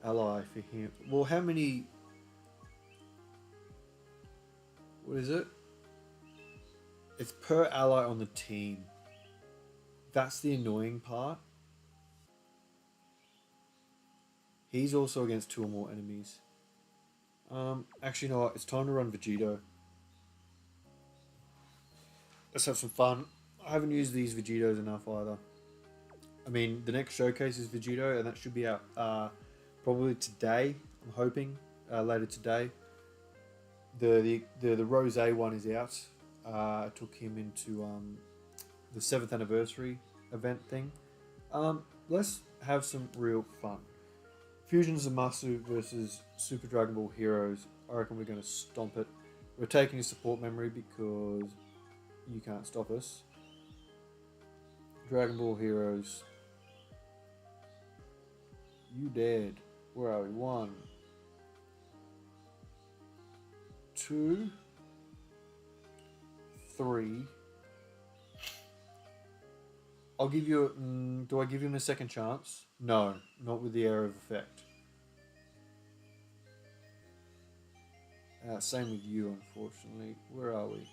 ally for him. Well, how many? What is it? It's per ally on the team. That's the annoying part. He's also against 2 or more enemies. Actually, you know what? It's time to run Vegito. Let's have some fun. I haven't used these Vegetos enough either. I mean, the next showcase is Vegito, and that should be out probably today. I'm hoping later today. The Rose one is out. I took him into the 7th anniversary event thing. Let's have some real fun. Fusions of Masu versus Super Dragon Ball Heroes. I reckon we're going to stomp it. We're taking a support memory because you can't stop us. Dragon Ball Heroes. You dead. Where are we? 1, 2, 3. I'll give you. Do I give him a second chance? No, not with the Area of Effect. Same with you, unfortunately. Where are we?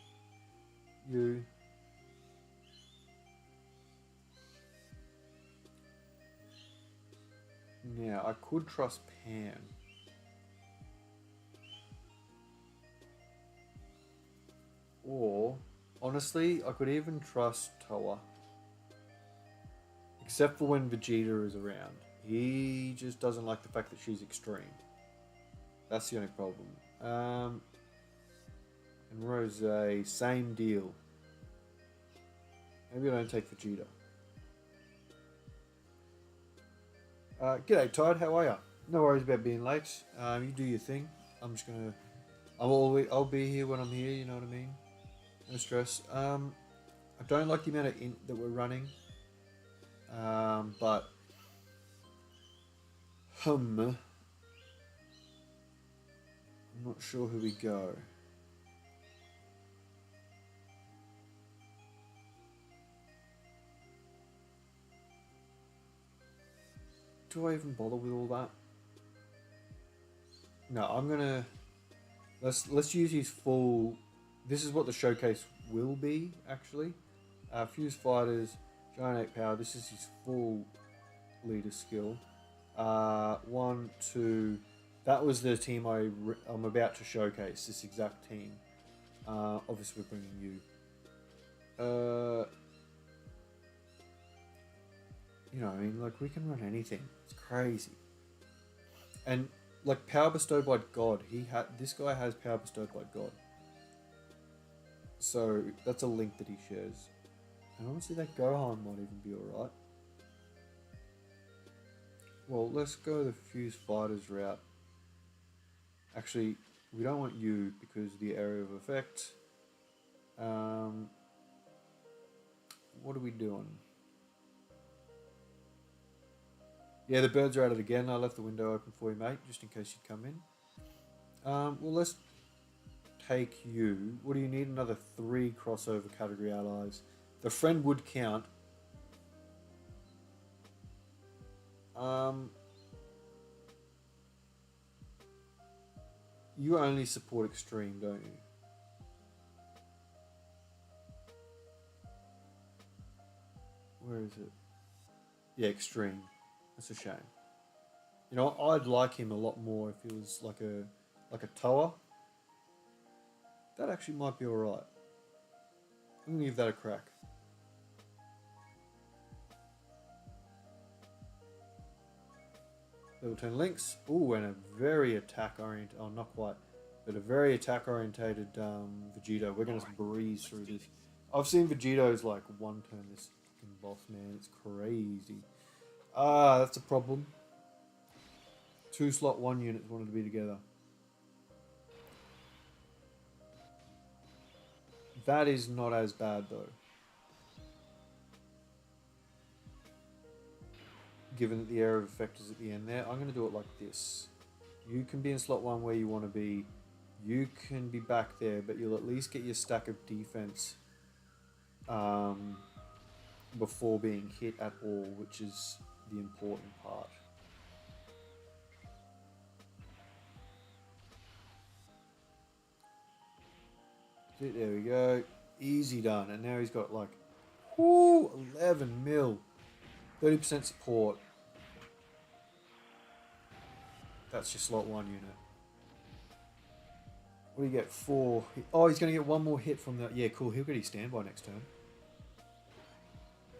You. Now, I could trust Pan. Or, honestly, I could even trust Toa. Except for when Vegeta is around. He just doesn't like the fact that she's extreme. That's the only problem. And Rose, same deal. Maybe I don't take Vegeta. G'day, Todd. How are ya? No worries about being late. You do your thing. I'm just gonna. I'll be here when I'm here. You know what I mean? No stress. I don't like the amount of int that we're running. But I'm not sure who we go. Do I even bother with all that? No, I'm gonna let's use his full. This is what the showcase will be actually. Fuse Fighters, Giant 8 Power. This is his full leader skill. 1, 2. That was the team I'm about to showcase. This exact team. Obviously, we're bringing you. You know, I mean, like we can run anything. It's crazy. And like power bestowed by God. This guy has power bestowed by God. So that's a link that he shares. And honestly, that Gohan might even be alright. Well, let's go the Fuse Fighters route. Actually, we don't want you because of the area of effect. What are we doing? Yeah, the birds are at it again. I left the window open for you, mate, just in case you come in. Well, let's take you. What do you need? Another 3 crossover category allies. The friend would count. You only support extreme, don't you? Where is it? Yeah, extreme. That's a shame. You know, I'd like him a lot more if he was like a Toa. That actually might be alright. I'm gonna give that a crack. Level 10 links. Ooh, and a very attack oriented. Oh, not quite, but a very attack orientated Vegeta. We're gonna breeze through this. I've seen Vegeto's like one turn this fucking boss, man. It's crazy. That's a problem. 2 slot 1 units wanted to be together. That is not as bad though. Given that the area of effect is at the end there, I'm going to do it like this. You can be in slot 1 where you want to be. You can be back there, but you'll at least get your stack of defense before being hit at all, which is the important part. There we go. Easy done. And now he's got like 11 mil. 30% support. That's your slot 1 unit. What do you get? 4. Oh, he's going to get 1 more hit from the... Yeah, cool. He'll get his standby next turn.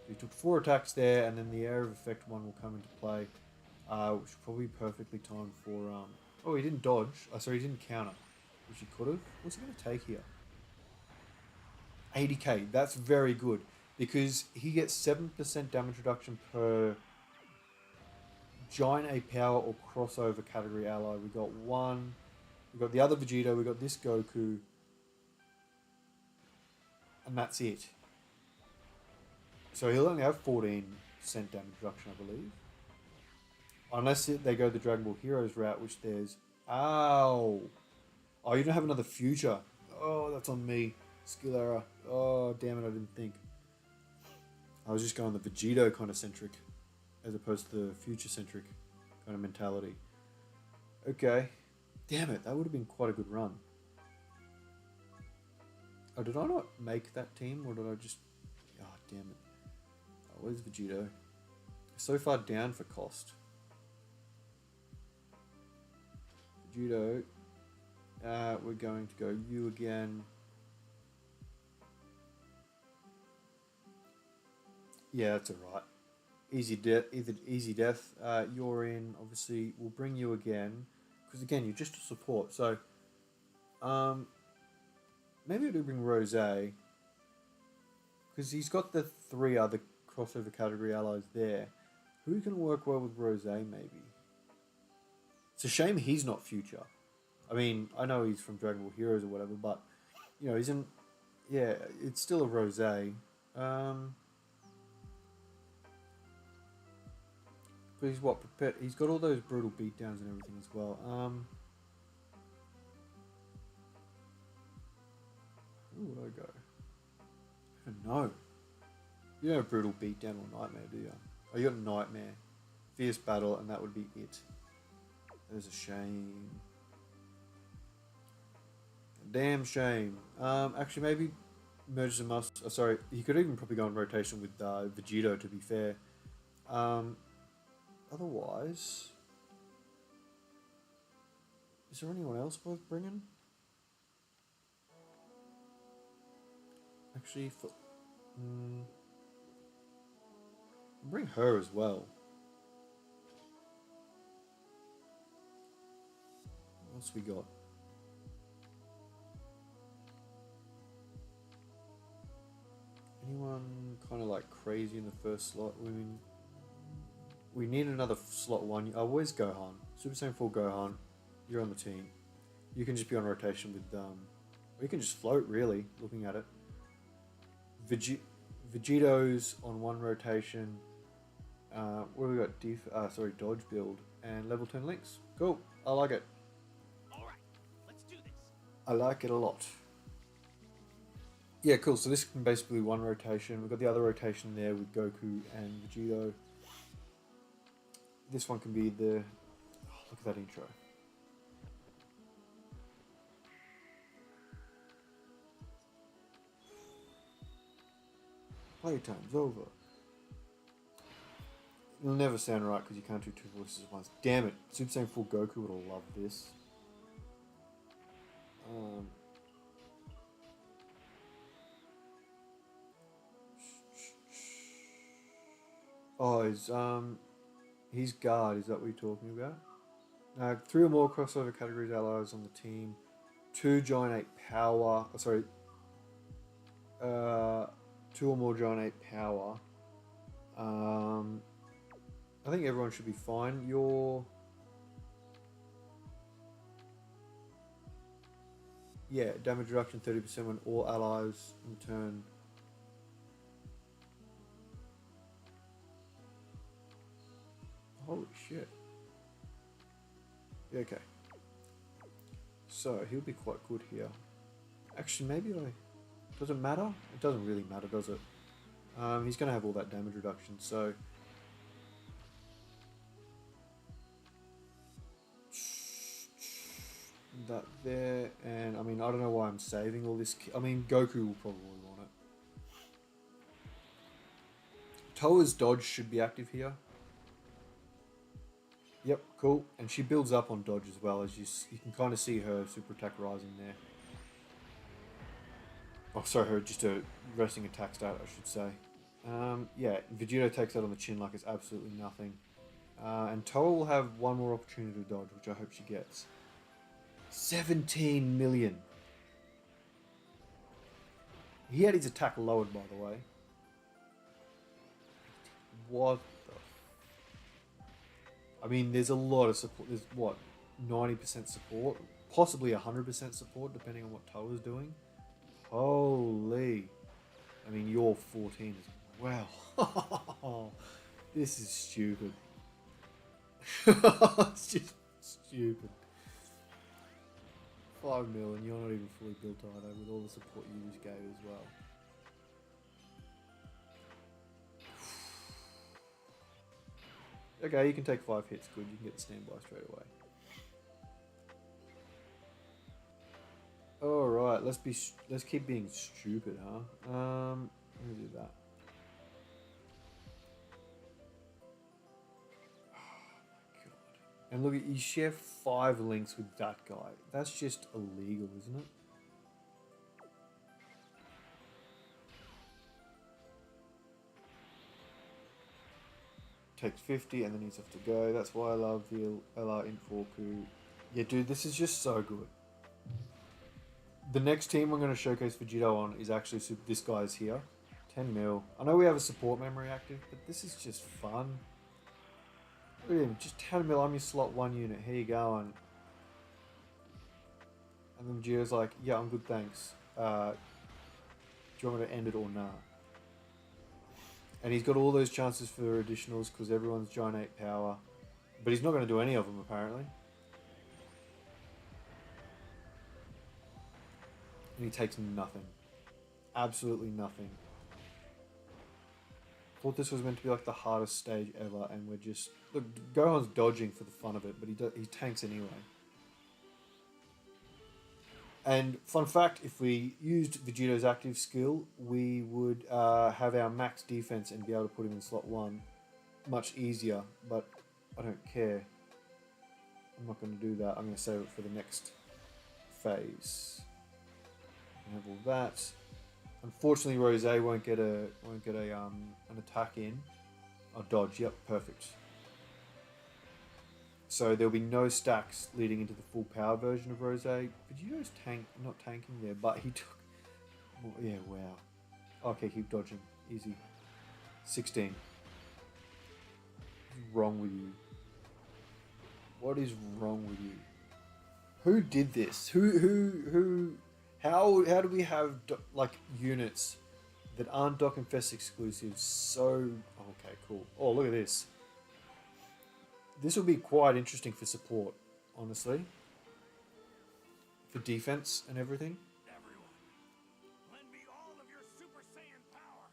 He took 4 attacks there, and then the area of effect 1 will come into play, which is probably perfectly timed for... Oh, he didn't dodge. Oh, sorry, he didn't counter, which he could have. What's he going to take here? 80k. That's very good, because he gets 7% damage reduction per Giant A Power or crossover category ally. We got 1... We got the other Vegeta, we got this Goku, and that's it. So he'll only have 14% damage reduction, I believe. Unless they go the Dragon Ball Heroes route, which there's... Ow! Oh, you don't have another future. Oh, that's on me. Skill error. Oh, damn it, I didn't think. I was just going the Vegito kind of centric, as opposed to the future centric kind of mentality. Okay. Damn it, that would have been quite a good run. Oh, did I not make that team, or did I just... Oh, damn it. Oh, where's Vegito? So far down for cost. Vegito. We're going to go you again. Yeah, that's alright. Easy death. Easy death. You're in. Obviously, we'll bring you again. Because again, you're just a support. So, maybe I do bring Rose. Because he's got the 3 other crossover category allies there. Who can work well with Rose, maybe? It's a shame he's not future. I mean, I know he's from Dragon Ball Heroes or whatever, but, you know, he's in... Yeah, it's still a Rose. But he's what? Prepared. He's got all those brutal beatdowns and everything as well. Where would I go? I don't know. You don't have brutal beatdown or nightmare, do you? Oh, you got nightmare, fierce battle, and that would be it. That is a shame. A damn shame. Actually, maybe merges a must. Oh, sorry, he could even probably go in rotation with Vegito. To be fair. Otherwise, is there anyone else worth bringing? Actually, bring her as well. What else we got? Anyone kind of like crazy in the first slot? I mean, we need another slot 1. Oh, where's Gohan? Super Saiyan 4 Gohan. You're on the team. You can just be on rotation with... or you can just float, really, looking at it. Vegito's on 1 rotation. Where we got? Dodge build. And level 10 links. Cool. I like it.
Alright, let's do this.
I like it a lot. Yeah, cool. So this can basically be 1 rotation. We've got the other rotation there with Goku and Vegito. This one can be the... Oh, look at that intro. Playtime's over. It'll never sound right because you can't do 2 voices at once. Damn it. Super Saiyan 4 Goku would have loved this. Oh, he's guard, is that what you're talking about? 3 or more crossover categories allies on the team. 2 Giant 8 Power. Oh, sorry. 2 or more Giant 8 Power. I think everyone should be fine. Yeah, damage reduction 30% when all allies in turn. Holy shit. Yeah, okay. So, he'll be quite good here. Actually, maybe does it matter? It doesn't really matter, does it? He's going to have all that damage reduction, so... That there, and I mean, I don't know why I'm saving all this. I mean, Goku will probably want it. Toa's dodge should be active here. Yep, cool. And she builds up on dodge as well, as you can kind of see her super attack rising there. Oh, sorry, her just a resting attack stat, I should say. Yeah, Vegito takes that on the chin like it's absolutely nothing. And Toa will have one more opportunity to dodge, which I hope she gets. 17 million. He had his attack lowered, by the way. What the... I mean, there's a lot of support. There's, what, 90% support? Possibly 100% support, depending on what Toa's doing. Holy. I mean, you're 14 as well. Wow. This is stupid. It's just stupid. 5 mil and you're not even fully built either with all the support you just gave as well. Okay, you can take 5 hits, good. You can get the standby straight away. Alright, let's keep being stupid, huh? Let me do that. And look, you share 5 links with that guy. That's just illegal, isn't it? Takes 50 and then he's off to go. That's why I love the LR Inforku. Yeah, dude, this is just so good. The next team I'm going to showcase Vegito on is actually this guy's here. 10 mil. I know we have a support memory active, but this is just fun. Look at him, just 10 mil, I'm your slot 1 unit, here you go. And then Vegito's like, yeah, I'm good, thanks. Do you want me to end it or nah? And he's got all those chances for additionals because everyone's Giant 8 power. But he's not going to do any of them, apparently. And he takes nothing. Absolutely nothing. Thought this was meant to be like the hardest stage ever, and we're just... Look, Gohan's dodging for the fun of it, but he tanks anyway. And fun fact, if we used Vegito's active skill, we would have our max defense and be able to put him in slot 1 much easier, but I don't care. I'm not going to do that. I'm going to save it for the next phase. Have all that. Unfortunately, Rose won't get an attack in. Oh, dodge. Yep, perfect. So there'll be no stacks leading into the full power version of Rose. Vegito's not tanking there, but he took... Oh, yeah, wow. Okay, keep dodging. Easy. 16. What's wrong with you? What is wrong with you? Who did this? Who... How do we have like units that aren't Dokkan Fest exclusives so... Okay, cool. Oh, look at this. This will be quite interesting for support, honestly. For defense and everything.
Everyone, lend me all of your Super Saiyan power.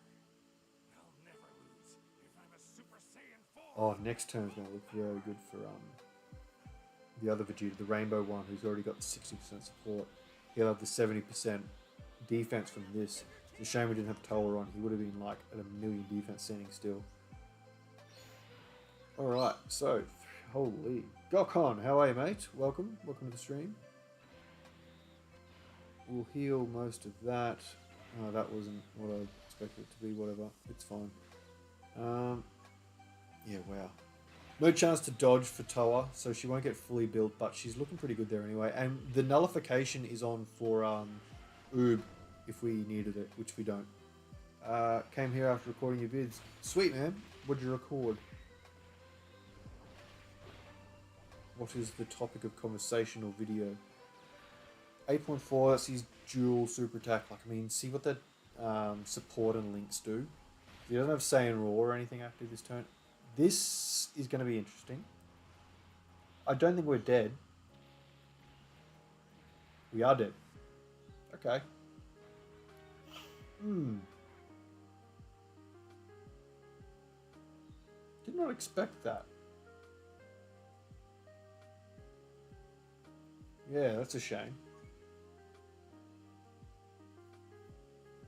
I'll never lose if I'm a Super Saiyan 4.
Oh, next turn is going to look very good for the other Vegeta, the Rainbow one, who's already got 60% support. He'll have the 70% defense from this. It's a shame we didn't have Toa on. He would have been like at 1,000,000 defense standing still. Alright, so, holy. Dokkan, how are you, mate? Welcome to the stream. We'll heal most of that. That wasn't what I expected it to be, whatever. It's fine. Yeah, wow. No chance to dodge for Toa, so she won't get fully built, but she's looking pretty good there anyway. And the nullification is on for Oob if we needed it, which we don't. Came here after recording your vids. Sweet, man. What'd you record? What is the topic of conversation or video? 8.4, that's his dual super attack. Like, I mean, see what the support and links do. He doesn't have Saiyan Raw or anything active this turn. This is going to be interesting. I don't think we're dead. We are dead. Okay. Did not expect that. Yeah, that's a shame.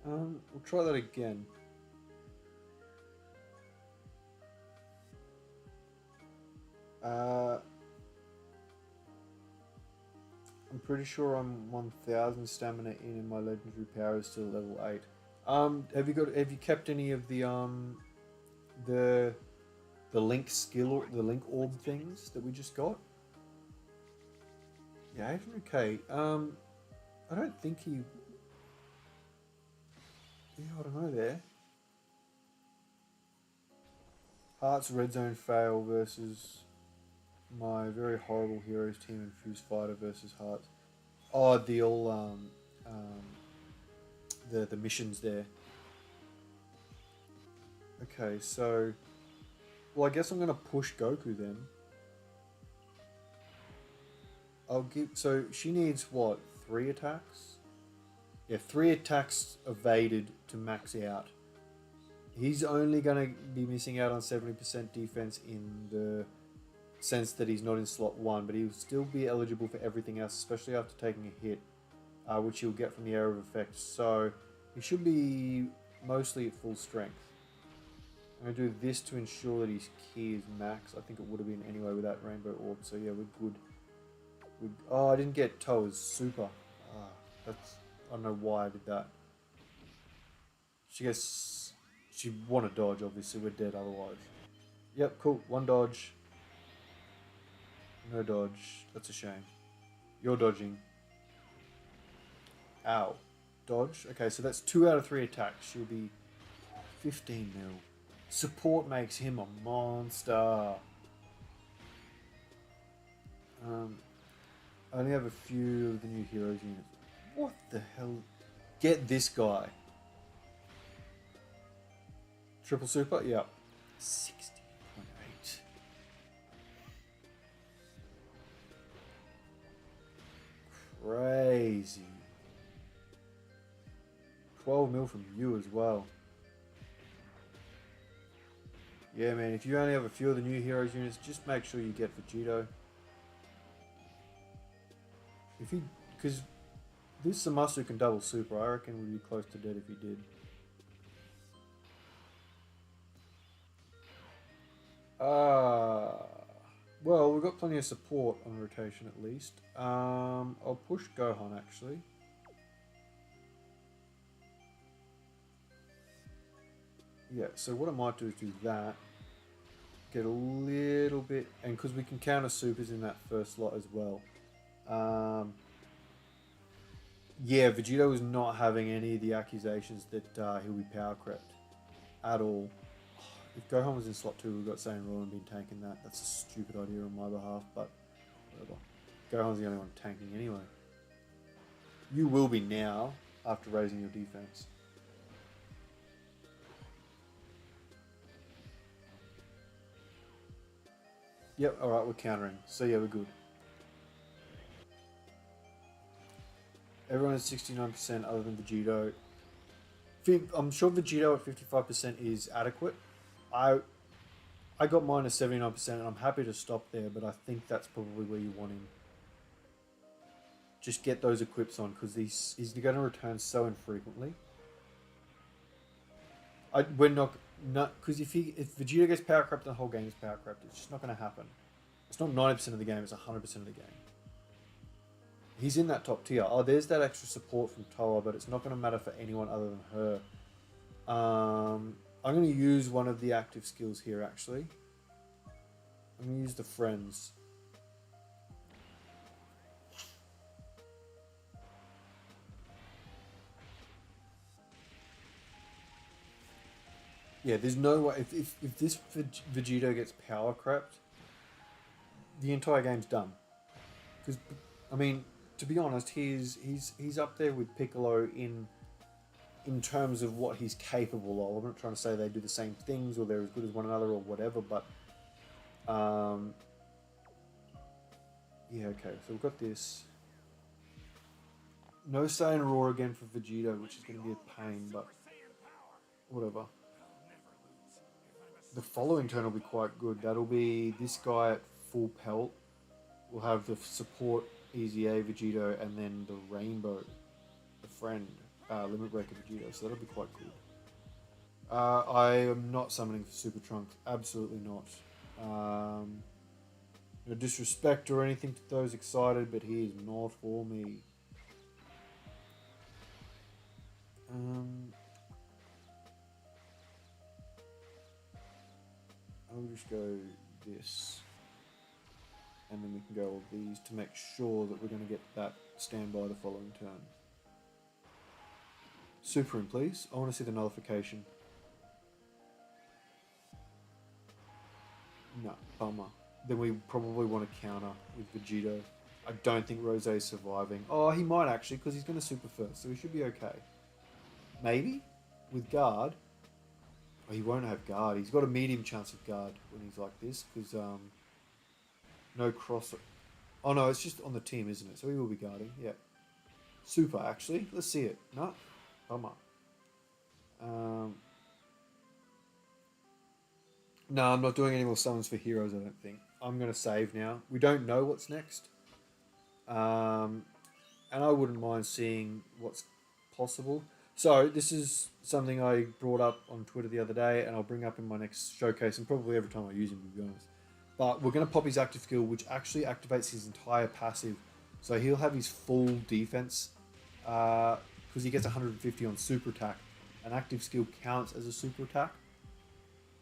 We'll try that again. I'm pretty sure I'm 1000 stamina in and my legendary power is still level 8. Have you kept any of the link skill or the link orb things that we just got? Yeah, 800k. I don't think he. Yeah, I don't know there. Hearts red zone fail versus my very horrible heroes team and Fuse Fighter versus Hearts. Oh, the missions there. Okay, so well, I guess I'm gonna push Goku then. So she needs what, 3 attacks? Yeah, 3 attacks evaded to max out. He's only gonna be missing out on 70% defense in the sense that he's not in slot 1, but he'll still be eligible for everything else, especially after taking a hit, which he'll get from the area of effect. So he should be mostly at full strength. I'm going to do this to ensure that his key is max. I think it would have been anyway with that rainbow orb, so yeah, we're good. Oh, I didn't get Toa's super. I don't know why I did that. She want to dodge, obviously. We're dead otherwise. Yep, cool. 1 dodge. No dodge. That's a shame. You're dodging. Ow. Dodge. Okay, so that's 2 out of 3 attacks. She'll be 15 mil. Support makes him a monster. I only have a few of the new heroes units. What the hell? Get this guy. Triple super? Yep. 16.8. Crazy. 12 mil from you as well. Yeah, man, if you only have a few of the new heroes units, just make sure you get Vegito. Because this Zamasu can double super. I reckon we'd be close to dead if he did. Well, we've got plenty of support on rotation at least. I'll push Gohan actually. Yeah, so what I might do is do that. Get a little bit, and because we can counter supers in that first slot as well. Yeah, Vegito is not having any of the accusations that he'll be power crept at all. If Gohan was in slot 2, we've got Saiyan Raw and been tanking that. That's a stupid idea on my behalf, but whatever. Gohan's the only one tanking anyway. You will be now, after raising your defense. Yep, alright, we're countering. So yeah, we're good. Everyone is 69% other than Vegito. I'm sure Vegito at 55% is adequate. I got mine at 79% and I'm happy to stop there, but I think that's probably where you want him. Just get those equips on because he's going to return so infrequently. We're not because if Vegeta gets power crept, the whole game is power crept. It's just not going to happen. It's not 90% of the game. It's 100% of the game. He's in that top tier. Oh, there's that extra support from Toa, but it's not going to matter for anyone other than her. I'm going to use one of the active skills here, actually. I'm going to use the friends. Yeah, there's no way. If this Vegito gets power crept, the entire game's done. Because, I mean, to be honest, he's up there with Piccolo in terms of what he's capable of. I'm not trying to say they do the same things or they're as good as one another or whatever, but yeah, okay. So we've got this. No Saiyan Raw again for Vegito, which is going to be a pain, but whatever. The following turn will be quite good. That'll be this guy at full pelt. We'll have the support Easy A Vegito and then the Rainbow, the friend, Limit Breaker Vegito. So that'll be quite good. I am not summoning for Super Trunks. Absolutely not. No disrespect or anything to those excited, but he is not for me. I'll just go this. And then we can go all these to make sure that we're going to get that standby the following turn. Super in, please. I want to see the nullification. No, bummer. Then we probably want to counter with Vegito. I don't think Rose is surviving. Oh, he might actually, because he's going to super first, so he should be okay. Maybe? With guard. Oh, he won't have guard. He's got a medium chance of guard when he's like this, because no cross. Oh no, it's just on the team, isn't it? So he will be guarding. Yeah. Super, actually. Let's see it. No. Bummer. No, I'm not doing any more summons for heroes, I don't think. I'm going to save now. We don't know what's next. And I wouldn't mind seeing what's possible. So, this is something I brought up on Twitter the other day, and I'll bring up in my next showcase, and probably every time I use him, to be honest. But we're going to pop his active skill, which actually activates his entire passive. So, he'll have his full defense, because he gets 150 on super attack. An active skill counts as a super attack.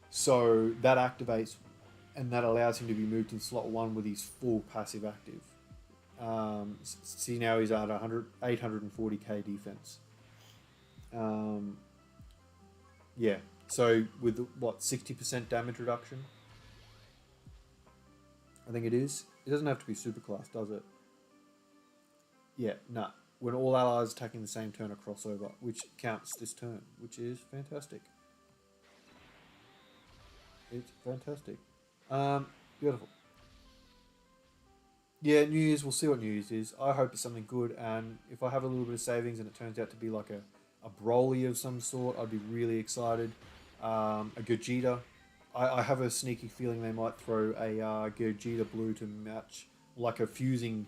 So that activates, and that allows him to be moved in slot 1 with his full passive active. See, now he's at 840k defense. Yeah, so with what, 60% damage reduction? I think it is. It doesn't have to be super class, does it? Yeah, nah. When all allies attacking the same turn, a crossover, which counts this turn, which is fantastic. It's fantastic. Beautiful. Yeah, New Year's, we'll see what New Year's is. I hope it's something good, and if I have a little bit of savings and it turns out to be like a Broly of some sort, I'd be really excited. A Gogeta. I have a sneaky feeling they might throw a Gogeta Blue to match, like a fusing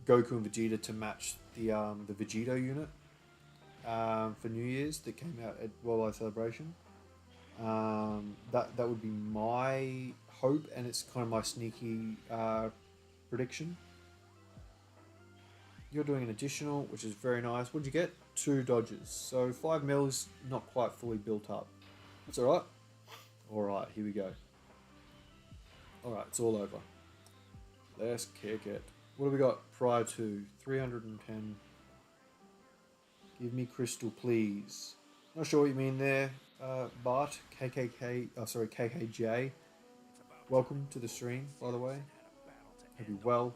Goku and Vegeta to match the Vegito unit for New Year's that came out at Worldwide Celebration. That would be my hope, and it's kind of my sneaky prediction. You're doing an additional, which is very nice. What'd you get? 2 dodges. So 5 mil is not quite fully built up. That's alright. Alright, here we go. Alright, it's all over. Let's kick it. What have we got prior to? 310. Give me crystal, please. Not sure what you mean there, Bart. KKJ. Welcome to the stream, by the way. Hope you're well.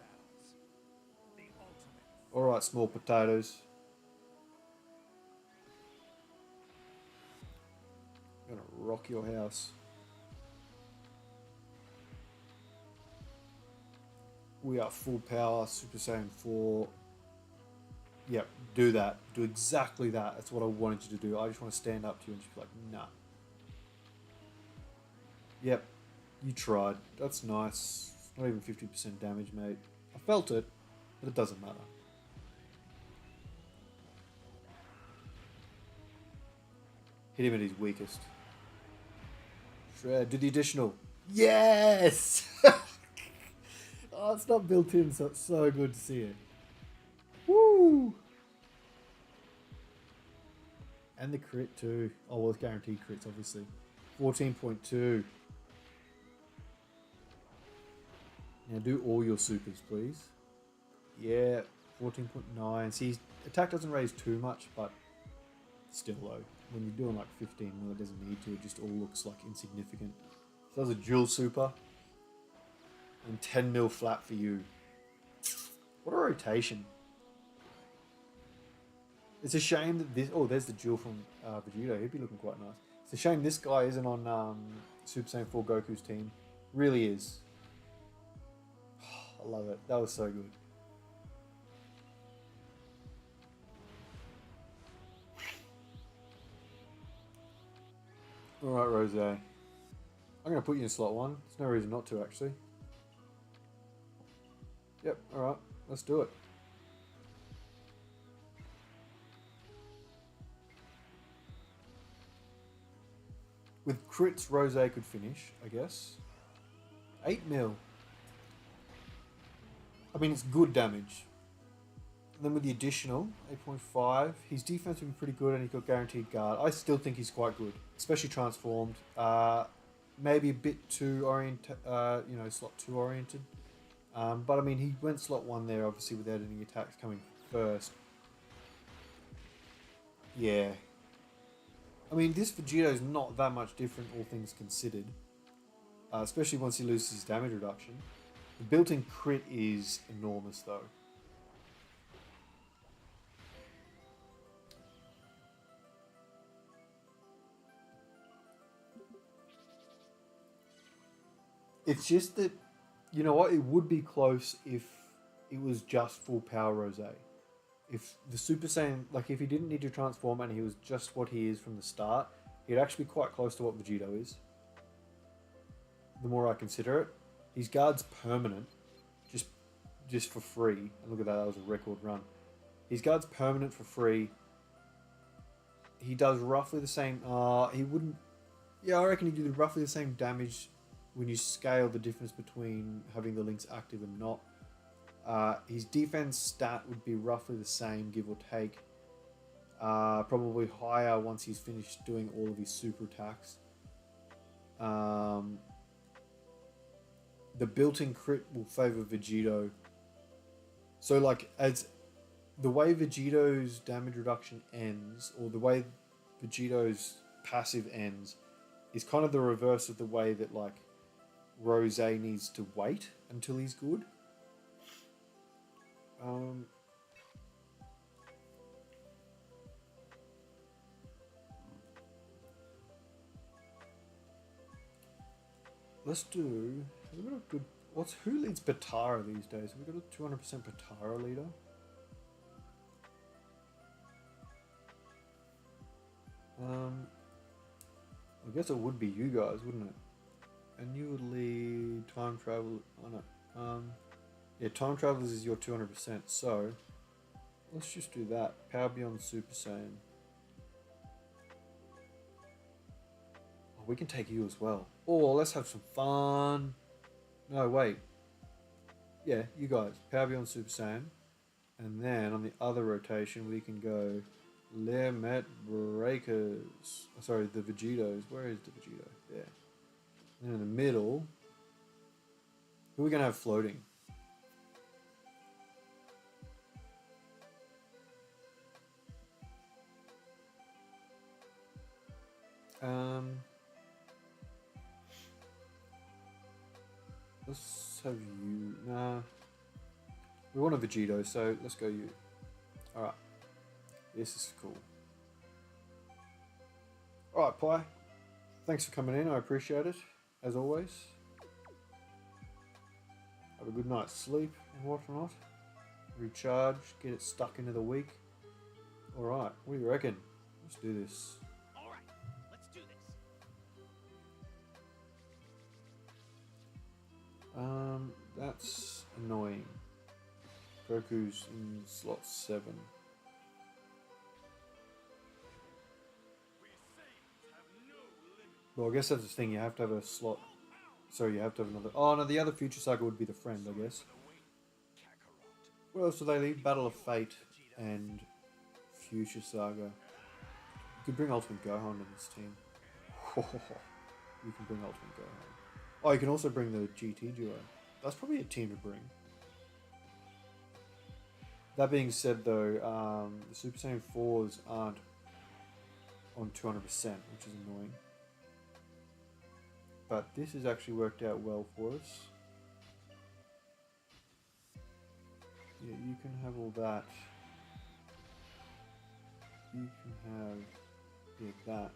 Alright, small potatoes. I'm gonna rock your house. We are full power, Super Saiyan 4. Yep, do that. Do exactly that. That's what I wanted you to do. I just want to stand up to you and just be like, nah. Yep, you tried. That's nice. It's not even 50% damage, mate. I felt it, but it doesn't matter. Hit him at his weakest. Shred, do the additional. Yes! Oh, it's not built in, so it's so good to see it. Woo! And the crit too. Oh, well, it's guaranteed crits, obviously. 14.2. Now do all your supers, please. Yeah, 14.9. See, attack doesn't raise too much, but still low. When you're doing like 15 mil, it doesn't need to. It just all looks like insignificant. So that's a dual super. And 10 mil flat for you. What a rotation. It's a shame that this... Oh, there's the duel from Vegito. He'd be looking quite nice. It's a shame this guy isn't on Super Saiyan 4 Goku's team. Really is. I love it. That was so good. Alright, Rose. I'm going to put you in slot 1. There's no reason not to, actually. Yep, alright. Let's do it. With crits, Rose could finish, I guess. 8 mil. I mean, it's good damage. And then with the additional 8.5, his defense would be pretty good, and he's got guaranteed guard. I still think he's quite good, especially transformed. Maybe a bit too slot 2 oriented. But I mean, he went slot 1 there, obviously, without any attacks coming first. Yeah. I mean, this Vegito is not that much different, all things considered. Especially once he loses his damage reduction. The built-in crit is enormous, though. It's just that, you know what, it would be close if it was just full power Rose. If the Super Saiyan, like if he didn't need to transform and he was just what he is from the start, he'd actually be quite close to what Vegito is. The more I consider it. His guard's permanent, just for free. And look at that was a record run. His guard's permanent for free. He does roughly the same, he wouldn't, yeah, I reckon he'd do roughly the same damage when you scale the difference between having the links active and not. His defense stat would be roughly the same, give or take. Probably higher once he's finished doing all of his super attacks. The built-in crit will favor Vegito. So like, as the way Vegito's damage reduction ends, or the way Vegito's passive ends, is kind of the reverse of the way that like Rose needs to wait until he's good. Let's do. Have we got a good? Who leads Batara these days? Have we got a 200% Batara leader? I guess it would be you guys, wouldn't it? And you would lead time travel. Oh no. Yeah, time travelers is your 200%. So let's just do that. Power Beyond Super Saiyan. Oh, we can take you as well. Oh, let's have some fun. No, wait. Yeah, you guys. Power Beyond Super Saiyan. And then on the other rotation, we can go Limit Breakers. Oh, sorry, the Vegetos. Where is the Vegito? There. And in the middle, who are we going to have floating? Let's have you. Nah. We want a Vegito, so let's go you. Alright. This is cool. Alright, Pi. Thanks for coming in. I appreciate it, as always. Have a good night's sleep and whatnot. Recharge, get it stuck into the week. Alright, what do you reckon? Let's do this.
Alright, let's do this.
That's annoying. Goku's in slot 7. Well, I guess that's the thing, you have to have a slot. Sorry, you have to have another. Oh no, the other Future Saga would be the friend, I guess. What else do they leave? Battle of Fate and Future Saga. You could bring Ultimate Gohan to this team. You can bring Ultimate Gohan. Oh, you can also bring the GT duo. That's probably a team to bring. That being said, though, the Super Saiyan 4s aren't on 200%, which is annoying. But this has actually worked out well for us. Yeah, you can have all that. You can have that.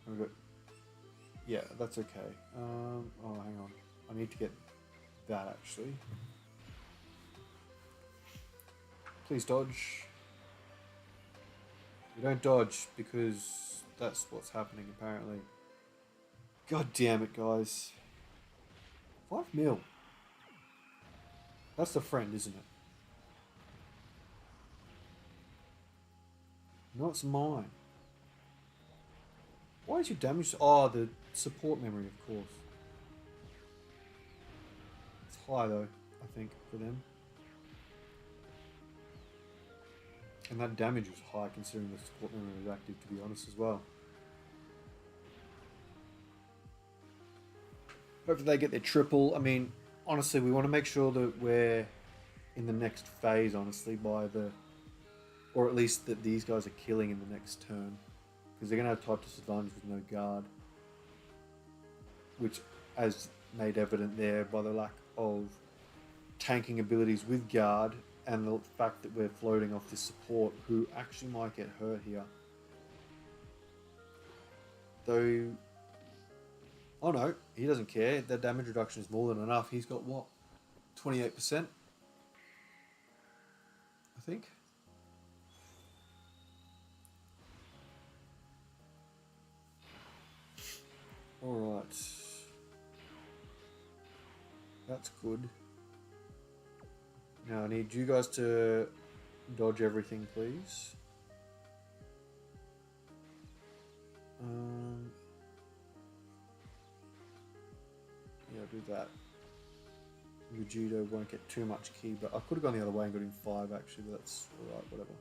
And we've got, yeah, that's okay. Oh, hang on. I need to get that actually. Please dodge. You don't dodge because that's what's happening apparently. God damn it, guys. 5 mil. That's the friend, isn't it? No, it's mine. Why is your damage? Oh, the support memory, of course. It's high though, I think, for them. And that damage was high considering the support memory was active, to be honest, as well. Hopefully they get their triple. I mean, honestly, we want to make sure that we're in the next phase, honestly, by the... Or at least that these guys are killing in the next turn. Because they're going to have type disadvantage with no guard. Which, as made evident there by the lack of tanking abilities with guard, and the fact that we're floating off this support, who actually might get hurt here. Though... Oh no, he doesn't care. That damage reduction is more than enough. He's got what? 28%? I think. Alright. That's good. Now I need you guys to dodge everything, please. Yeah, I'll do that. Vegeta won't get too much ki, but I could have gone the other way and got him 5 actually, but that's alright, whatever.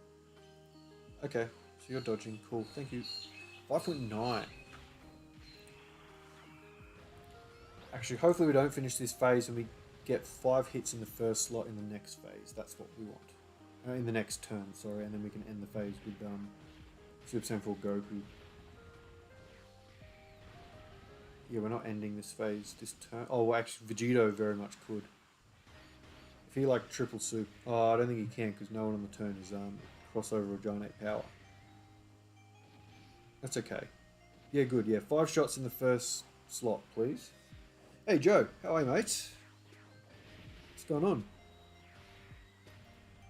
Okay, so you're dodging, cool, thank you. 5.9. Actually, hopefully we don't finish this phase and we get 5 hits in the first slot in the next phase. That's what we want. In the next turn, sorry, and then we can end the phase with Super Saiyan 4 Goku. Yeah, we're not ending this phase this turn. Oh, well, actually, Vegito very much could. If he like triple soup. Oh, I don't think he can because no one on the turn is crossover or Giant 8 power. That's okay. Yeah, good. Yeah, 5 shots in the first slot, please. Hey, Joe. How are you, mate? What's going on?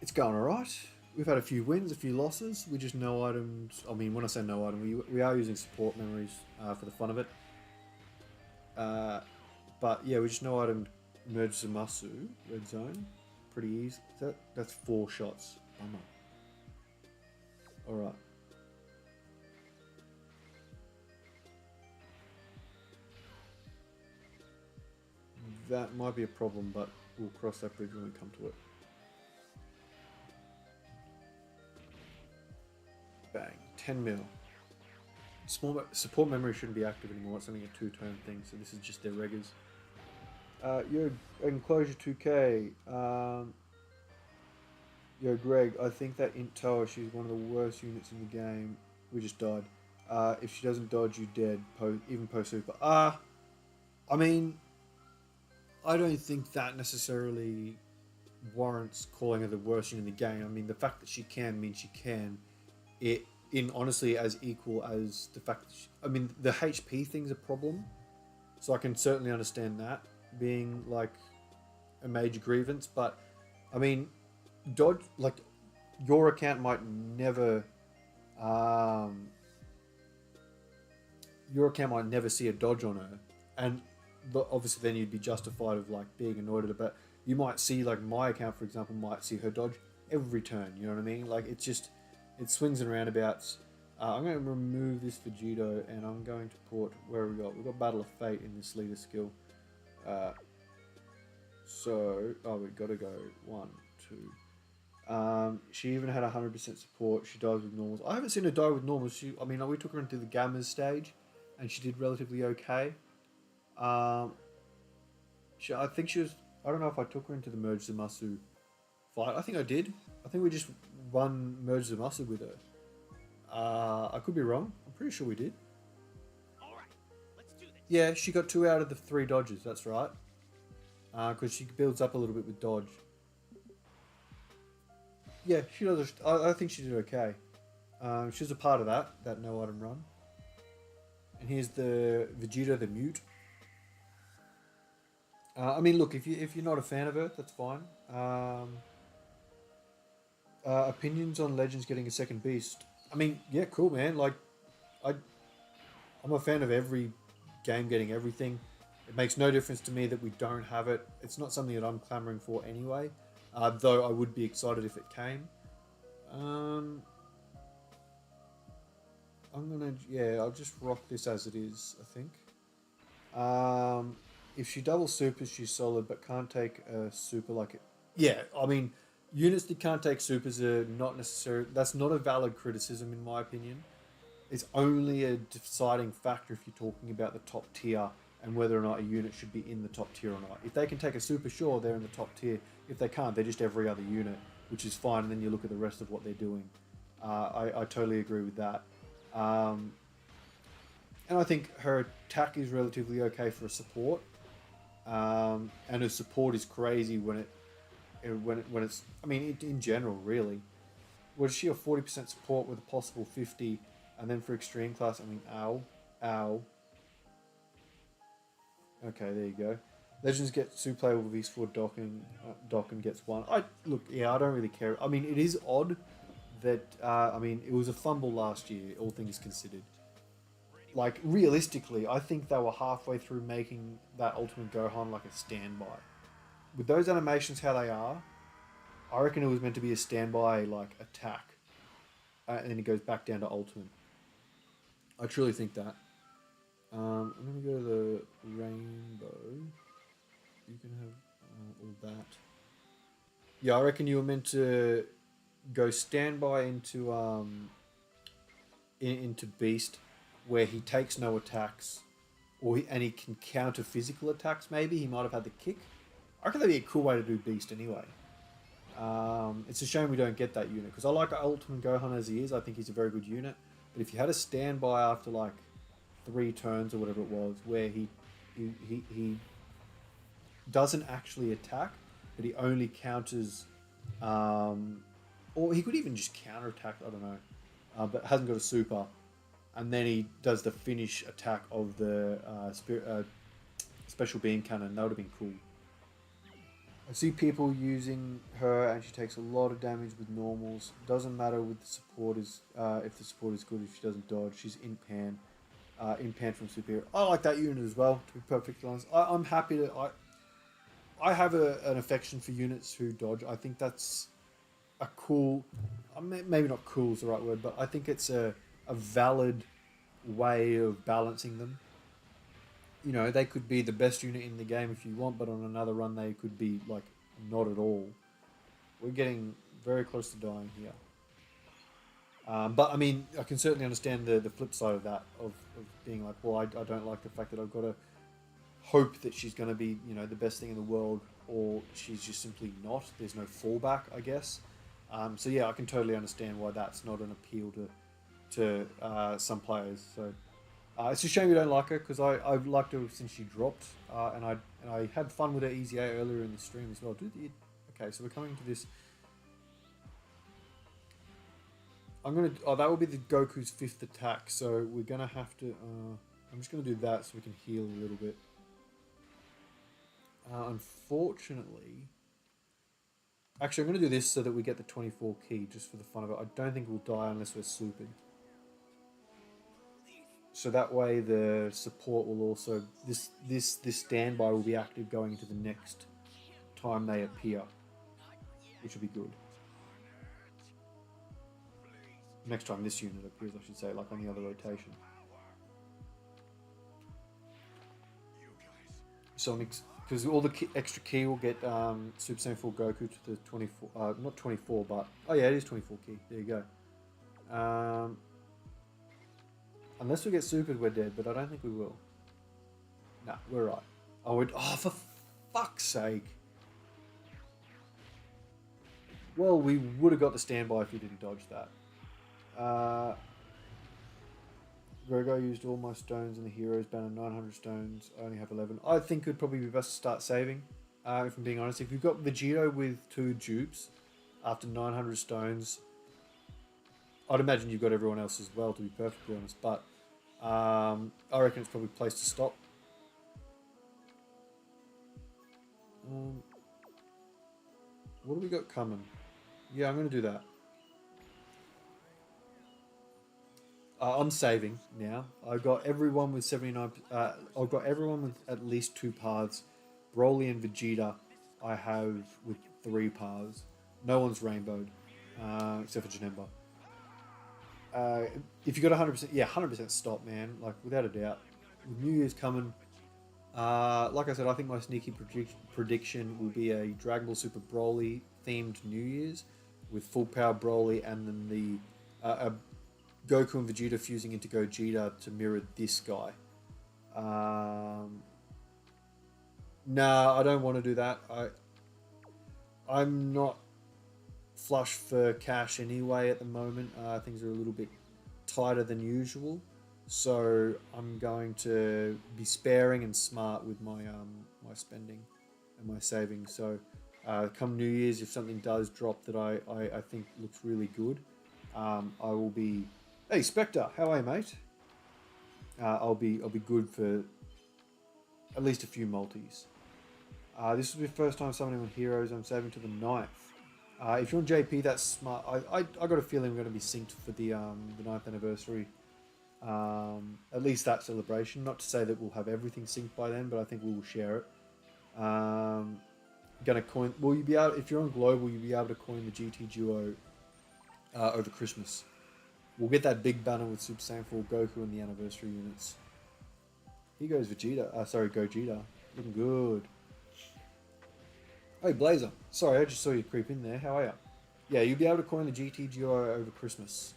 It's going alright. We've had a few wins, a few losses. We just no items. I mean, when I say no item, we are using support memories for the fun of it. But yeah, we just no item merge Zamasu, red zone. Pretty easy. That's 4 shots. Alright. That might be a problem, but we'll cross that bridge when we come to it. Bang. 10 mil. Small support memory shouldn't be active anymore. It's only a 2-turn thing, so this is just their regulars. Yo, Enclosure 2K. Yo, Greg, I think that Int Tower, she's one of the worst units in the game. We just died. If she doesn't dodge, you dead. Even post super. I mean, I don't think that necessarily warrants calling her the worst unit in the game. I mean, the fact that she can means she can. Honestly as equal as the fact that I mean, the HP thing's a problem. So I can certainly understand that being like a major grievance. But, I mean, dodge, like, your account might never... your account might never see a dodge on her. And obviously then you'd be justified of like being annoyed at it, but you might see like my account for example might see her dodge every turn, you know what I mean? Like it's just, it swings and roundabouts. I'm going to remove this Vegito and I'm going to put, where have we got? We've got Battle of Fate in this leader skill. We've got to go 1, 2. She even had 100% support. She dies with normals. I haven't seen her die with normals. We took her into the Gammas stage and she did relatively okay. I think she was... I don't know if I took her into the Merge Zamasu fight. I think I did. I think we just won Merge Zamasu with her. I could be wrong. I'm pretty sure we did.
Alright, let's do this.
Yeah, she got 2 out of the 3 dodges. That's right. Because she builds up a little bit with dodge. Yeah, she does. I think she did okay. She was a part of that no item run. And here's the Vegeta the Mute. I mean, look, if you're not a fan of her, that's fine. Opinions on Legends getting a second beast. I mean, yeah, cool, man. Like, I'm a fan of every game getting everything. It makes no difference to me that we don't have it. It's not something that I'm clamoring for anyway. Though I would be excited if it came. I'll just rock this as it is, I think. if she double supers, she's solid, but can't take a super like it. Yeah, I mean, units that can't take supers are not necessary. That's not a valid criticism, in my opinion. It's only a deciding factor if you're talking about the top tier and whether or not a unit should be in the top tier or not. If they can take a super, sure, they're in the top tier. If they can't, they're just every other unit, which is fine. And then you look at the rest of what they're doing. I totally agree with that. And I think her attack is relatively okay for a support. And her support is crazy when it's. I mean, in general, really. Was she a 40% support with a possible 50, and then for extreme class, I mean, ow. Okay, there you go. Legends get 2 playable Vs for Dokkan gets 1. I don't really care. I mean, it is odd that I mean, it was a fumble last year, all things considered. Like, realistically, I think they were halfway through making that Ultimate Gohan like a standby. With those animations how they are, I reckon it was meant to be a standby like attack, and then it goes back down to ultimate. I truly think that. I'm gonna go to the rainbow. You can have all that. Yeah, I reckon you were meant to go standby into Beast, where he takes no attacks, and he can counter physical attacks. Maybe he might have had the kick. I reckon that'd be a cool way to do Beast anyway. It's a shame we don't get that unit because I like Ultimate Gohan as he is. I think he's a very good unit. But if you had a standby after like 3 turns or whatever it was, where he doesn't actually attack, but he only counters, or he could even just counter attack. I don't know, but hasn't got a super, and then he does the finish attack of the special beam cannon. That would have been cool. I see people using her and she takes a lot of damage with normals. Doesn't matter with the support if the support is good, if she doesn't dodge. She's in pan from superior. I like that unit as well, to be perfectly honest. I'm happy to... I have an affection for units who dodge. I think that's a cool... maybe not cool is the right word, but I think it's a valid way of balancing them. You know, they could be the best unit in the game if you want, but on another run they could be, like, not at all. We're getting very close to dying here. But, I mean, I can certainly understand the flip side of that, of being like, well, I don't like the fact that I've got to hope that she's going to be, you know, the best thing in the world, or she's just simply not. There's no fallback, I guess. So, yeah, I can totally understand why that's not an appeal to some players. So... it's a shame you don't like her because I've liked her since she dropped, and I had fun with her Easy A earlier in the stream as well. Okay, so we're coming to this. That will be the Goku's 5th attack, so we're gonna have to. I'm just gonna do that so we can heal a little bit. Unfortunately, actually, I'm gonna do this so that we get the 24 key just for the fun of it. I don't think we'll die unless we're supered. So that way the support will also... This standby will be active going into the next time they appear, which will be good. Next time this unit appears, I should say, like on the other rotation. So because all the extra key will get Super Saiyan 4 Goku to the 24... not 24, but... Oh yeah, it is 24 key. There you go. Unless we get supered, we're dead, but I don't think we will. Nah, we're right. Oh, for fuck's sake. Well, we would have got the standby if you didn't dodge that. Virgo used all my stones in the heroes banner, 900 stones. I only have 11. I think it would probably be best to start saving, if I'm being honest. If you've got Vegito with 2 dupes after 900 stones, I'd imagine you've got everyone else as well, to be perfectly honest, but I reckon it's probably a place to stop. What do we got coming? Yeah, I'm going to do that. I'm saving now. I've got everyone with 79... I've got everyone with at least 2 paths. Broly and Vegeta I have with 3 paths. No one's rainbowed, except for Janemba. If you got 100%, yeah, 100% stop, man. Like, without a doubt. With New Year's coming, Like I said, I think my sneaky prediction will be a Dragon Ball Super Broly themed New Year's with full power Broly and then Goku and Vegeta fusing into Gogeta to mirror this guy. No, I don't want to do that. I'm not flush for cash anyway at the moment. Things are a little bit tighter than usual, so I'm going to be sparing and smart with my my spending and my savings. So come New Year's, if something does drop that I think looks really good, I will be. Hey Spectre, how are you, mate? I'll be good for at least a few multis. This will be the first time summoning on heroes. I'm saving to the 9th. If you're on JP, that's smart. I got a feeling we're going to be synced for the 9th anniversary. At least that celebration. Not to say that we'll have everything synced by then, but I think we will share it. Gonna coin. Will you be able? If you're on global, you'll be able to coin the GT Duo over Christmas. We'll get that big banner with Super Saiyan 4 Goku and the anniversary units. Here goes Vegeta. Sorry, Gogeta. Looking good. Hey, Blazer. Sorry, I just saw you creep in there. How are you? Yeah, you'll be able to coin the GT Duo over Christmas.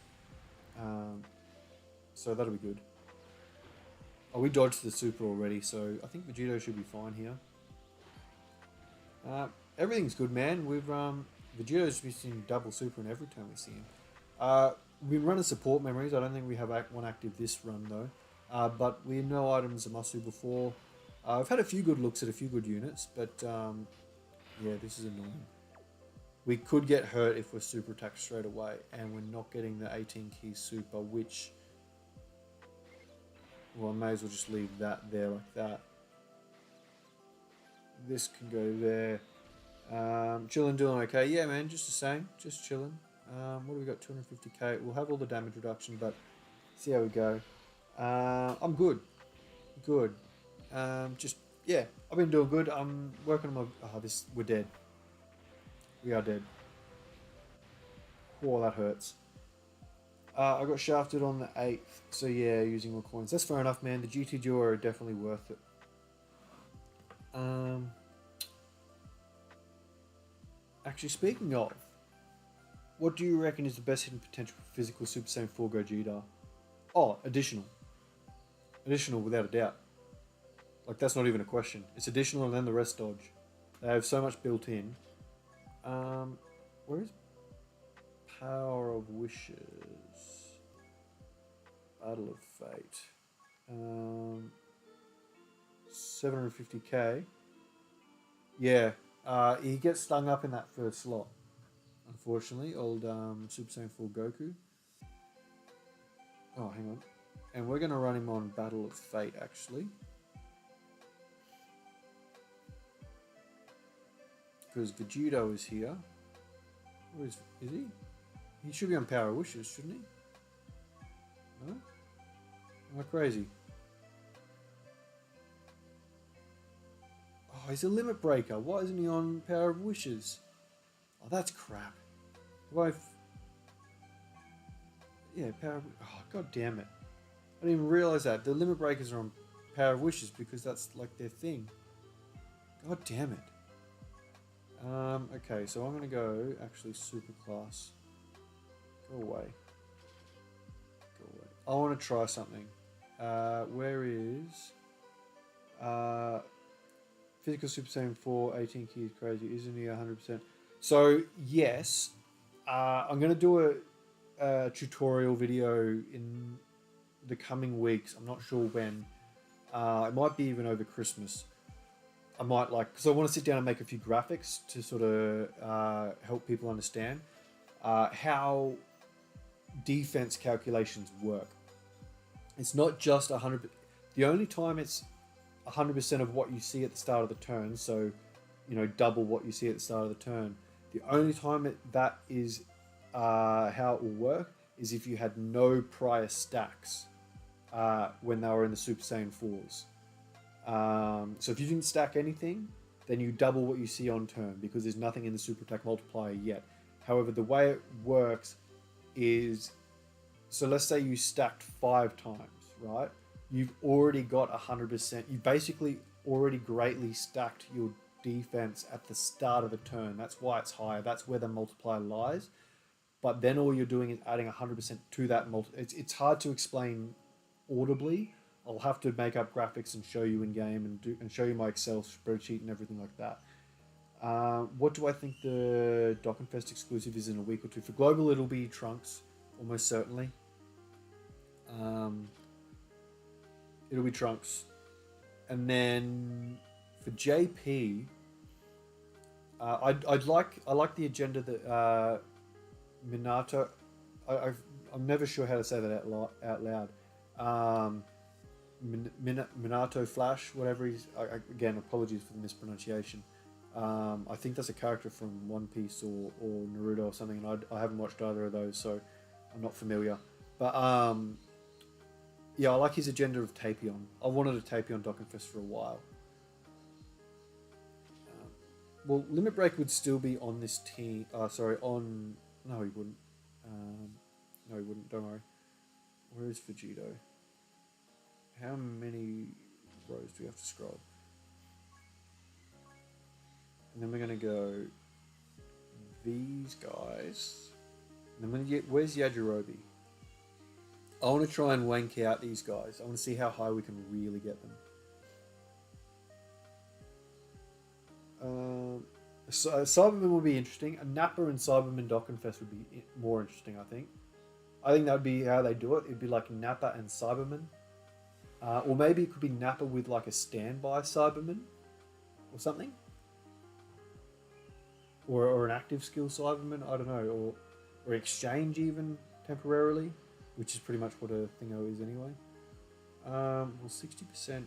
So that'll be good. Oh, we dodged the Super already, so I think Vegeta should be fine here. Everything's good, man. Vegeta's missing double Super in every time we see him. We've been running support memories. I don't think we have one active this run, though. But we know items are must-do before. I've had a few good looks at a few good units, but yeah, this is annoying. We could get hurt if we're super attacked straight away, and we're not getting the 18 key super, which... Well, I may as well just leave that there like that. This can go there. Chillin' doing okay. Yeah, man, just the same. Just chilling. What do we got? 250k. We'll have all the damage reduction, but see how we go. I'm good. Good. Just, yeah, I've been doing good. I'm working on my... Oh, we're dead. We are dead. Oh, that hurts. I got shafted on the 8th, so yeah, using more coins. That's fair enough, man. The GT Duo are definitely worth it. Actually, speaking of, what do you reckon is the best hidden potential for physical Super Saiyan 4 Gogeta? Oh, additional. Additional, without a doubt. Like, that's not even a question. It's additional and then the rest dodge. They have so much built in. Where is Power of Wishes? Battle of Fate. 750k. Yeah, he gets stung up in that first slot. Unfortunately, old Super Saiyan 4 Goku. Oh, hang on. And we're going to run him on Battle of Fate, actually. Because Vegito is here. Where is he? He should be on Power of Wishes, shouldn't he? No? Am I crazy? Oh, he's a limit breaker. Why isn't he on Power of Wishes? Oh, that's crap. Yeah, Power of... Oh, god damn it. I didn't even realise that. The limit breakers are on Power of Wishes because that's like their thing. God damn it. Okay, so I'm going to go actually super class. Go away. Go away. I want to try something. Where is... Physical Super Saiyan 4, 18 keys crazy. Isn't he 100%? So, yes. I'm going to do a tutorial video in the coming weeks. I'm not sure when. It might be even over Christmas. I might because I want to sit down and make a few graphics to sort of help people understand how defense calculations work. It's not just 100%. The only time it's 100% of what you see at the start of the turn, so, you know, double what you see at the start of the turn. The only time that is how it will work is if you had no prior stacks when they were in the Super Saiyan 4s. So if you didn't stack anything, then you double what you see on turn because there's nothing in the super attack multiplier yet. However, the way it works is, so let's say you stacked 5 times, right? You've already got 100%. You basically already greatly stacked your defense at the start of the turn. That's why it's higher. That's where the multiplier lies. But then all you're doing is adding 100% to that It's hard to explain audibly. I'll have to make up graphics and show you in game and show you my Excel spreadsheet and everything like that. What do I think the Dokkanfest exclusive is in a week or two? For global, it'll be Trunks, almost certainly. It'll be Trunks, and then for JP, I like the agenda that Minato. I'm never sure how to say that out loud. Minato Flash, whatever he's. Again, apologies for the mispronunciation. I think that's a character from One Piece or Naruto or something, and I haven't watched either of those, so I'm not familiar. But yeah, I like his agenda of Tapion. I wanted a Tapion Dokkanfest for a while. Well, Limit Break would still be on this team. Sorry, on... No, he wouldn't. No, he wouldn't. Don't worry. Where is Vegito? How many rows do we have to scroll? And then we're going to go... These guys. And then we're going to get... Where's Yajirobe? I want to try and wank out these guys. I want to see how high we can really get them. Cyberman would be interesting. A Nappa and Cyberman Dokkanfest would be more interesting, I think. I think that would be how they do it. It'd be like Nappa and Cyberman. Or maybe it could be Nappa with like a standby Cyberman or something. Or an active skill Cyberman, I don't know. Or exchange even temporarily, which is pretty much what a Thingo is anyway. Well, 60%.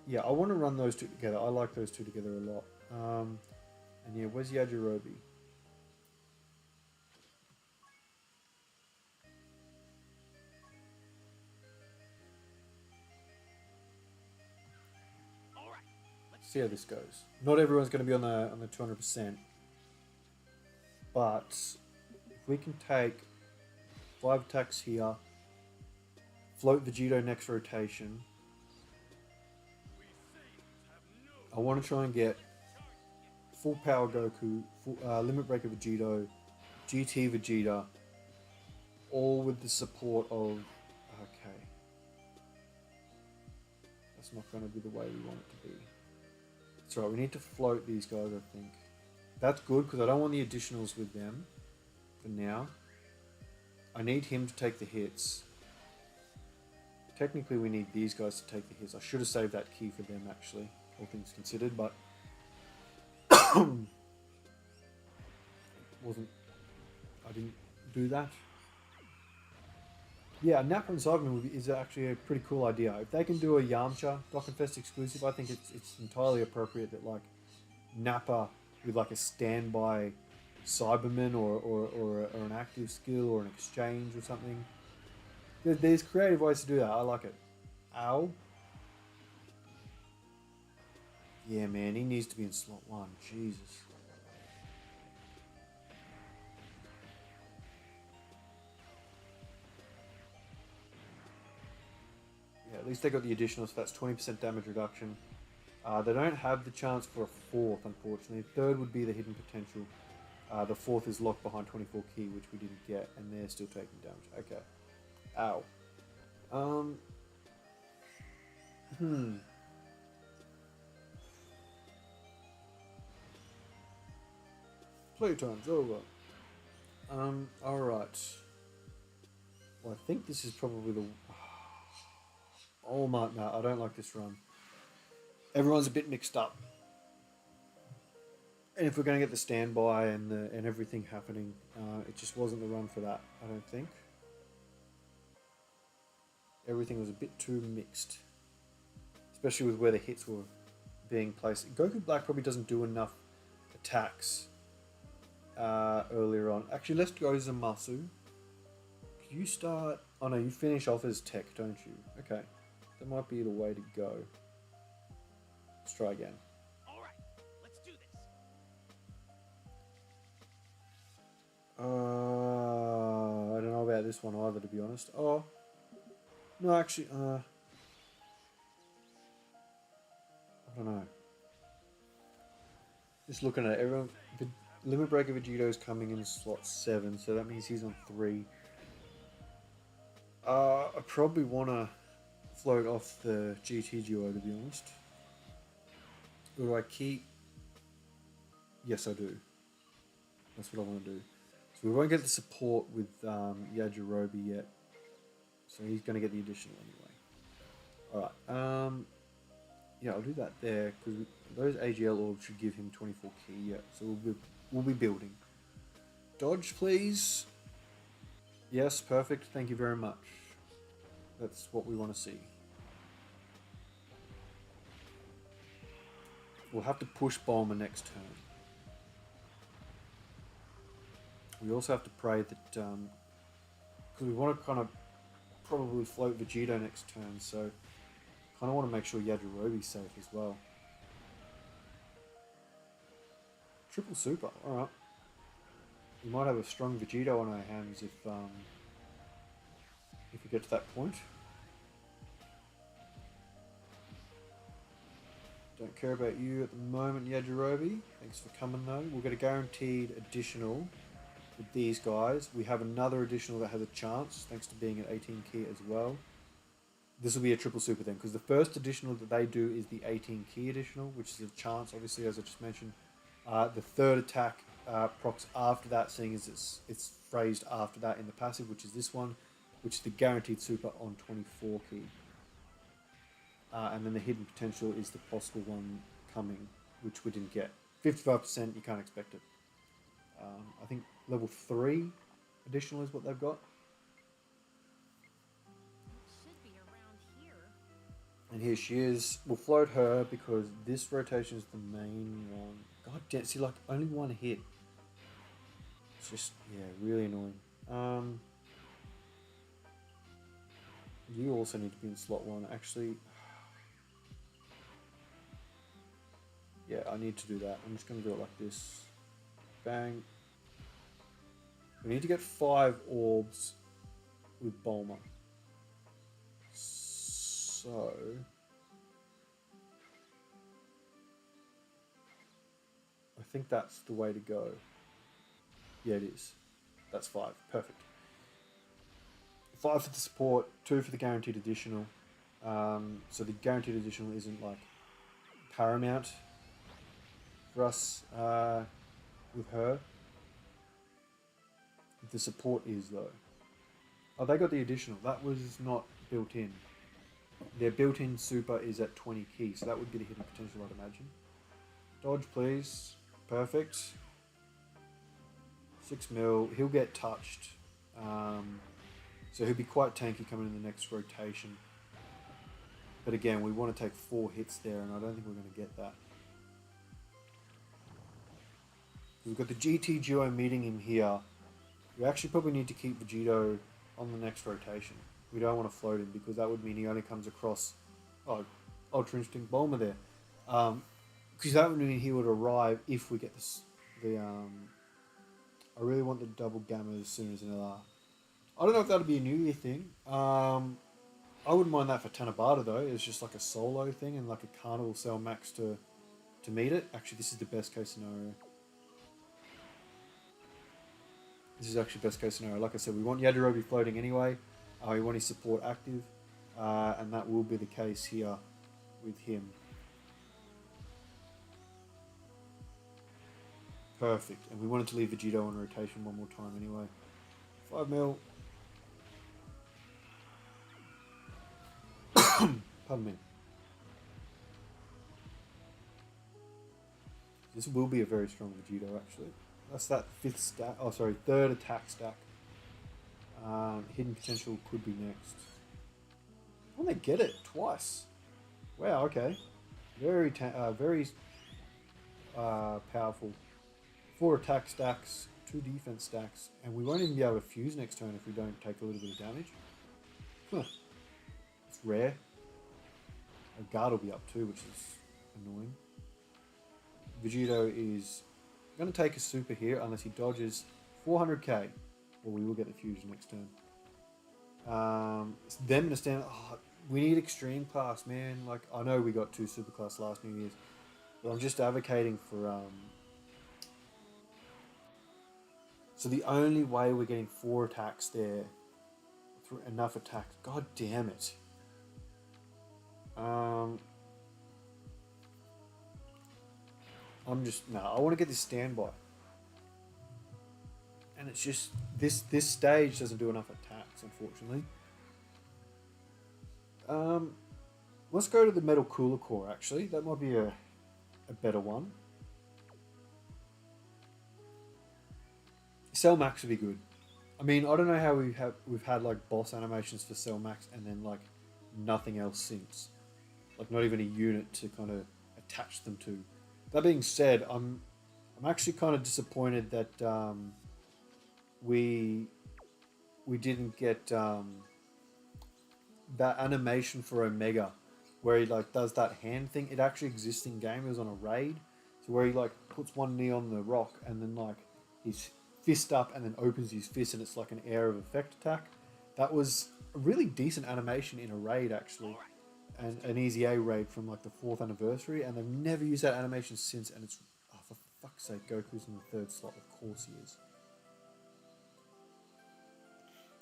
Yeah, I want to run those two together. I like those two together a lot. And yeah, where's Yajirobe? See how this goes. Not everyone's going to be on the 200%, but if we can take 5 attacks here, float Vegito next rotation. I want to try and get full power Goku, full, limit breaker Vegito, GT Vegeta, all with the support of... Okay. That's not going to be the way we want it to be. That's right, we need to float these guys, I think. That's good, because I don't want the additionals with them for now. I need him to take the hits. Technically, we need these guys to take the hits. I should have saved that key for them, actually, all things considered, but... I didn't do that. Yeah, Nappa and Cyberman is actually a pretty cool idea. If they can do a Yamcha Dokkanfest exclusive, I think it's entirely appropriate that like Nappa with like a standby Cyberman or an active skill or an exchange or something. There's creative ways to do that. I like it. Ow. Yeah, man, he needs to be in slot 1. Jesus. Yeah, at least they got the additional, so that's 20% damage reduction. They don't have the chance for a 4th, unfortunately. 3rd would be the hidden potential. The 4th is locked behind 24 key, which we didn't get, and they're still taking damage. Okay. Ow. Playtime's over. Alright. Well, I think this is probably the... Oh my... No, I don't like this run. Everyone's a bit mixed up. And if we're going to get the standby and everything happening, it just wasn't the run for that, I don't think. Everything was a bit too mixed. Especially with where the hits were being placed. Goku Black probably doesn't do enough attacks earlier on. Actually, let's go Zamasu. You start... Oh no, you finish off as Tech, don't you? Okay. That might be the way to go. Let's try again.
Alright, let's do this.
I don't know about this one either, to be honest. Oh. No, actually, I don't know. Just looking at it, everyone. The Limit Breaker Vegito is coming in slot 7, so that means he's on 3. I probably want to float off the GT duo, to be honest. Or do I keep? Yes, I do. That's what I want to do. So we won't get the support with Yajirobe yet. So he's going to get the additional anyway. Alright. Yeah, I'll do that there because those AGL orbs should give him 24 key. Yeah, so we'll be building. Dodge, please. Yes, perfect. Thank you very much. That's what we want to see. We'll have to push Bulma next turn. We also have to pray that because we want to kind of probably float Vegito next turn, so kind of want to make sure Yajirobe's safe as well. Triple super, alright. We might have a strong Vegito on our hands if we get to that point. Don't care about you at the moment, Yajirobe. Thanks for coming though. We'll get a guaranteed additional with these guys. We have another additional that has a chance, thanks to being at 18 key as well. This will be a triple super then, because the first additional that they do is the 18 key additional, which is a chance, obviously, as I just mentioned. The third attack procs after that, seeing as it's phrased after that in the passive, which is this one, which is the guaranteed super on 24 key. And then the hidden potential is the possible one coming, which we didn't get. 55%, you can't expect it. I think level 3 additional is what they've got.
Should be around here.
And here she is. We'll float her because this rotation is the main one. God damn, see, like, only one hit. It's just, yeah, really annoying. You also need to be in slot 1. Actually, yeah, I need to do that. I'm just going to do it like this. Bang. We need to get 5 orbs with Bulma. So I think that's the way to go. Yeah, it is. That's 5. Perfect. 5 for the support, 2 for the guaranteed additional. So the guaranteed additional isn't like paramount for us with her. The support is though. Oh, they got the additional. That was not built in. Their built-in super is at 20 key, so that would be the hidden potential, I'd imagine. Dodge, please. Perfect. 6 mil. He'll get touched. So he'll be quite tanky coming in the next rotation. But again, we want to take 4 hits there, and I don't think we're going to get that. We've got the GT duo meeting him here. We actually probably need to keep Vegito on the next rotation. We don't want to float him because that would mean he only comes across Ultra Instinct Bulma there. Because that would mean he would arrive if we get this. I really want the double gamma as soon as an LR. I don't know if that'll be a New Year thing. I wouldn't mind that for Tanabata though. It's just like a solo thing and like a carnival cell max to meet it. Actually, this is the best case scenario. This is actually best case scenario. Like I said, we want Yajirobe floating anyway. We want his support active. And that will be the case here with him. Perfect. And we wanted to leave Vegito on rotation one more time anyway. 5 mil. Pardon me. This will be a very strong Vegito actually. That's that 5th stack. Oh, sorry, 3rd attack stack. Hidden potential could be next. Oh, they get it twice. Wow. Okay. Very powerful. 4 attack stacks, 2 defense stacks, and we won't even be able to fuse next turn if we don't take a little bit of damage. Huh. It's rare. Our guard will be up too, which is annoying. Vegito is going to take a super here unless he dodges 400k, or we will get the fusion next turn. It's them in a stand. Oh, We need extreme class, man. Like, I know we got 2 super class last New Year's, but I'm just advocating for so the only way we're getting 4 attacks there, through enough attacks. God damn it. I'm just no. I want to get this standby, and it's just this stage doesn't do enough attacks, unfortunately. Let's go to the metal cooler core. Actually, that might be a better one. Cell Max would be good. I mean, I don't know how we've had like boss animations for Cell Max and then like nothing else since, like not even a unit to kind of attach them to. That being said, I'm actually kind of disappointed that we didn't get that animation for Omega, where he like does that hand thing. It actually exists in game. It was on a raid, so where he like puts one knee on the rock and then like his fist up and then opens his fist and it's like an air of effect attack. That was a really decent animation in a raid actually, and an Easy A raid from like the 4th anniversary, and they've never used that animation since. And it's for fuck's sake, Goku's in the 3rd slot. Of course he is.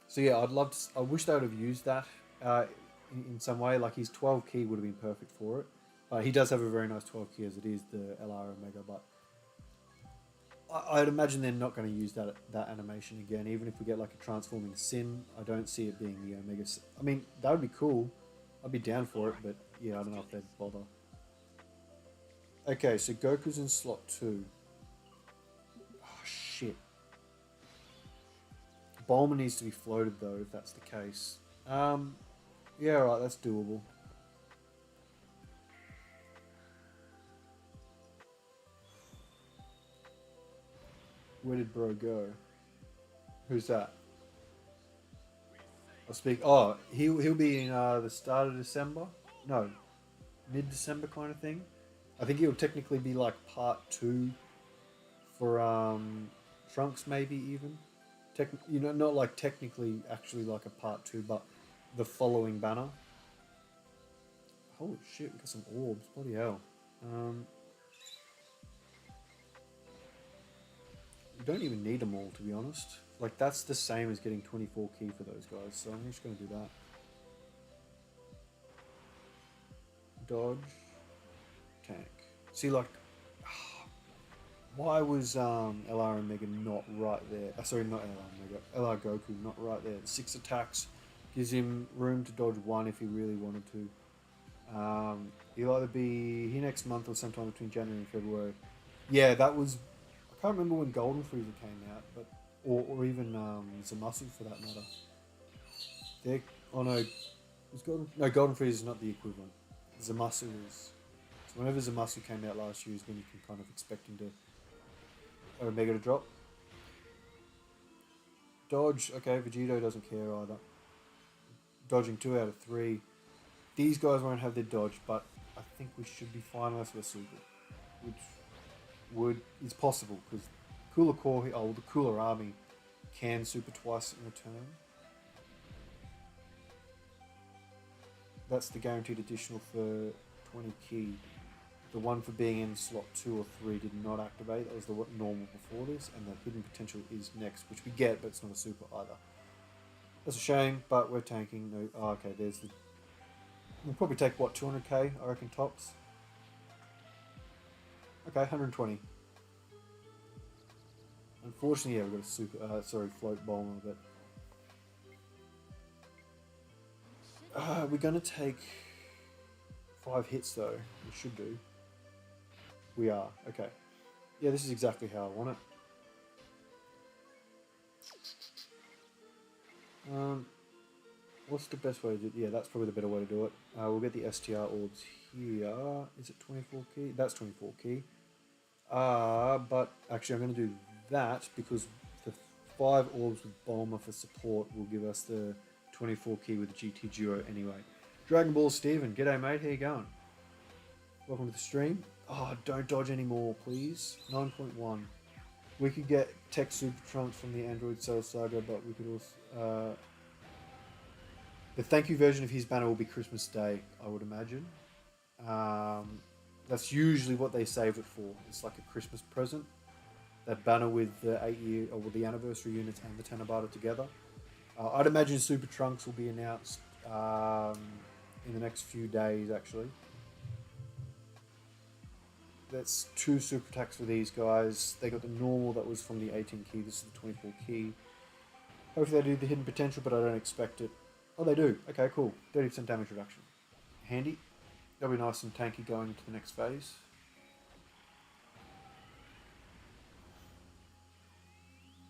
So yeah, I wish they would have used that in some way. Like his 12 key would have been perfect for it. He does have a very nice 12 key as it is, the LR Omega, but I'd imagine they're not going to use that animation again. Even if we get like a transforming Sin, I don't see it being the Omega. I mean, that would be cool. I'd be down for it, but yeah, I don't know if they'd bother. Okay, so Goku's in slot 2. Oh, shit. Bulma needs to be floated, though, if that's the case. Yeah, right, that's doable. Where did bro go? Who's that? I'll speak. Oh, he'll be in the start of December. No, mid-December kind of thing. I think he'll technically be like part 2 for Trunks, maybe even. Not like technically actually like a part 2, but the following banner. Holy shit, we got some orbs. Bloody hell. You don't even need them all, to be honest. Like, that's the same as getting 24 key for those guys, so I'm just going to do that. Dodge. Tank. See, like, why was LR Omega not right there? Sorry, not LR Omega. LR Goku not right there. 6 attacks. Gives him room to dodge 1 if he really wanted to. He'll either be here next month or sometime between January and February. Yeah, that was... I can't remember when Golden Frieza came out, but or even Zamasu for that matter. Oh no, Golden Frieza is not the equivalent. Zamasu is. So whenever Zamasu came out last year is when you can kind of expect him to Omega to drop. Dodge, okay, Vegito doesn't care either. Dodging 2 out of 3. These guys won't have their dodge, but I think we should be fine unless we're super, which is possible because Cooler Core, the Cooler Army can super twice in a turn. That's the guaranteed additional for 20 key. The one for being in slot 2 or 3 did not activate. That was the normal before this, and the hidden potential is next, which we get, but it's not a super either. That's a shame, but we're tanking. No, oh, okay, there's the... We'll probably take, what, 200k, I reckon, tops? Okay, 120. Unfortunately, yeah, we've got a super, float Bulma, but... we're going to take 5 hits, though. We should do. We are, okay. Yeah, this is exactly how I want it. What's the best way to do it? Yeah, that's probably the better way to do it. We'll get the STR orbs here. Is it 24 key? That's 24 key. But actually I'm going to do that because the 5 orbs with Bulma for support will give us the 24 key with the GT Duo anyway. Dragon Ball Steven, g'day mate, how you going? Welcome to the stream. Oh, don't dodge anymore, please. 9.1. We could get Tech Super Trunks from the Android Cell Saga, but we could also... The thank you version of his banner will be Christmas Day, I would imagine. That's usually what they save it for. It's like a Christmas present. That banner with the 8-year or with the anniversary units and the Tanabata together. I'd imagine Super Trunks will be announced in the next few days, actually. That's 2 super attacks for these guys. They got the normal that was from the 18 key. This is the 24 key. Hopefully they do the hidden potential, but I don't expect it. Oh, they do. Okay, cool. 30% damage reduction. Handy. That'll be nice and tanky going into the next phase.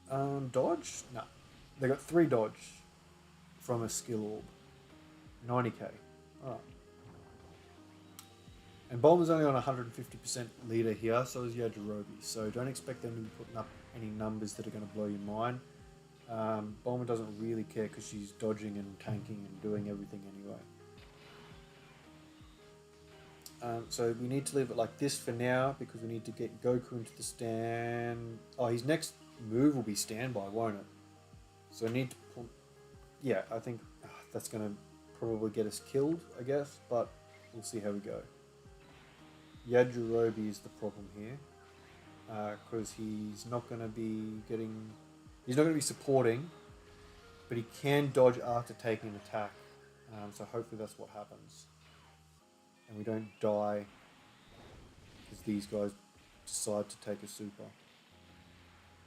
Dodge? No. They got 3 dodge from a skill orb. 90k. Alright. And Bulma's only on 150% leader here, so is Yajirobe. So don't expect them to be putting up any numbers that are going to blow your mind. Bulma doesn't really care because she's dodging and tanking and doing everything anyway. So we need to leave it like this for now because we need to get Goku into the stand. Oh, his next move will be standby, won't it? So I need to pull... Yeah, I think that's going to probably get us killed, I guess, but we'll see how we go. Yajirobe is the problem here because he's not going to be getting... He's not going to be supporting, but he can dodge after taking an attack. So hopefully that's what happens. And we don't die because these guys decide to take a super.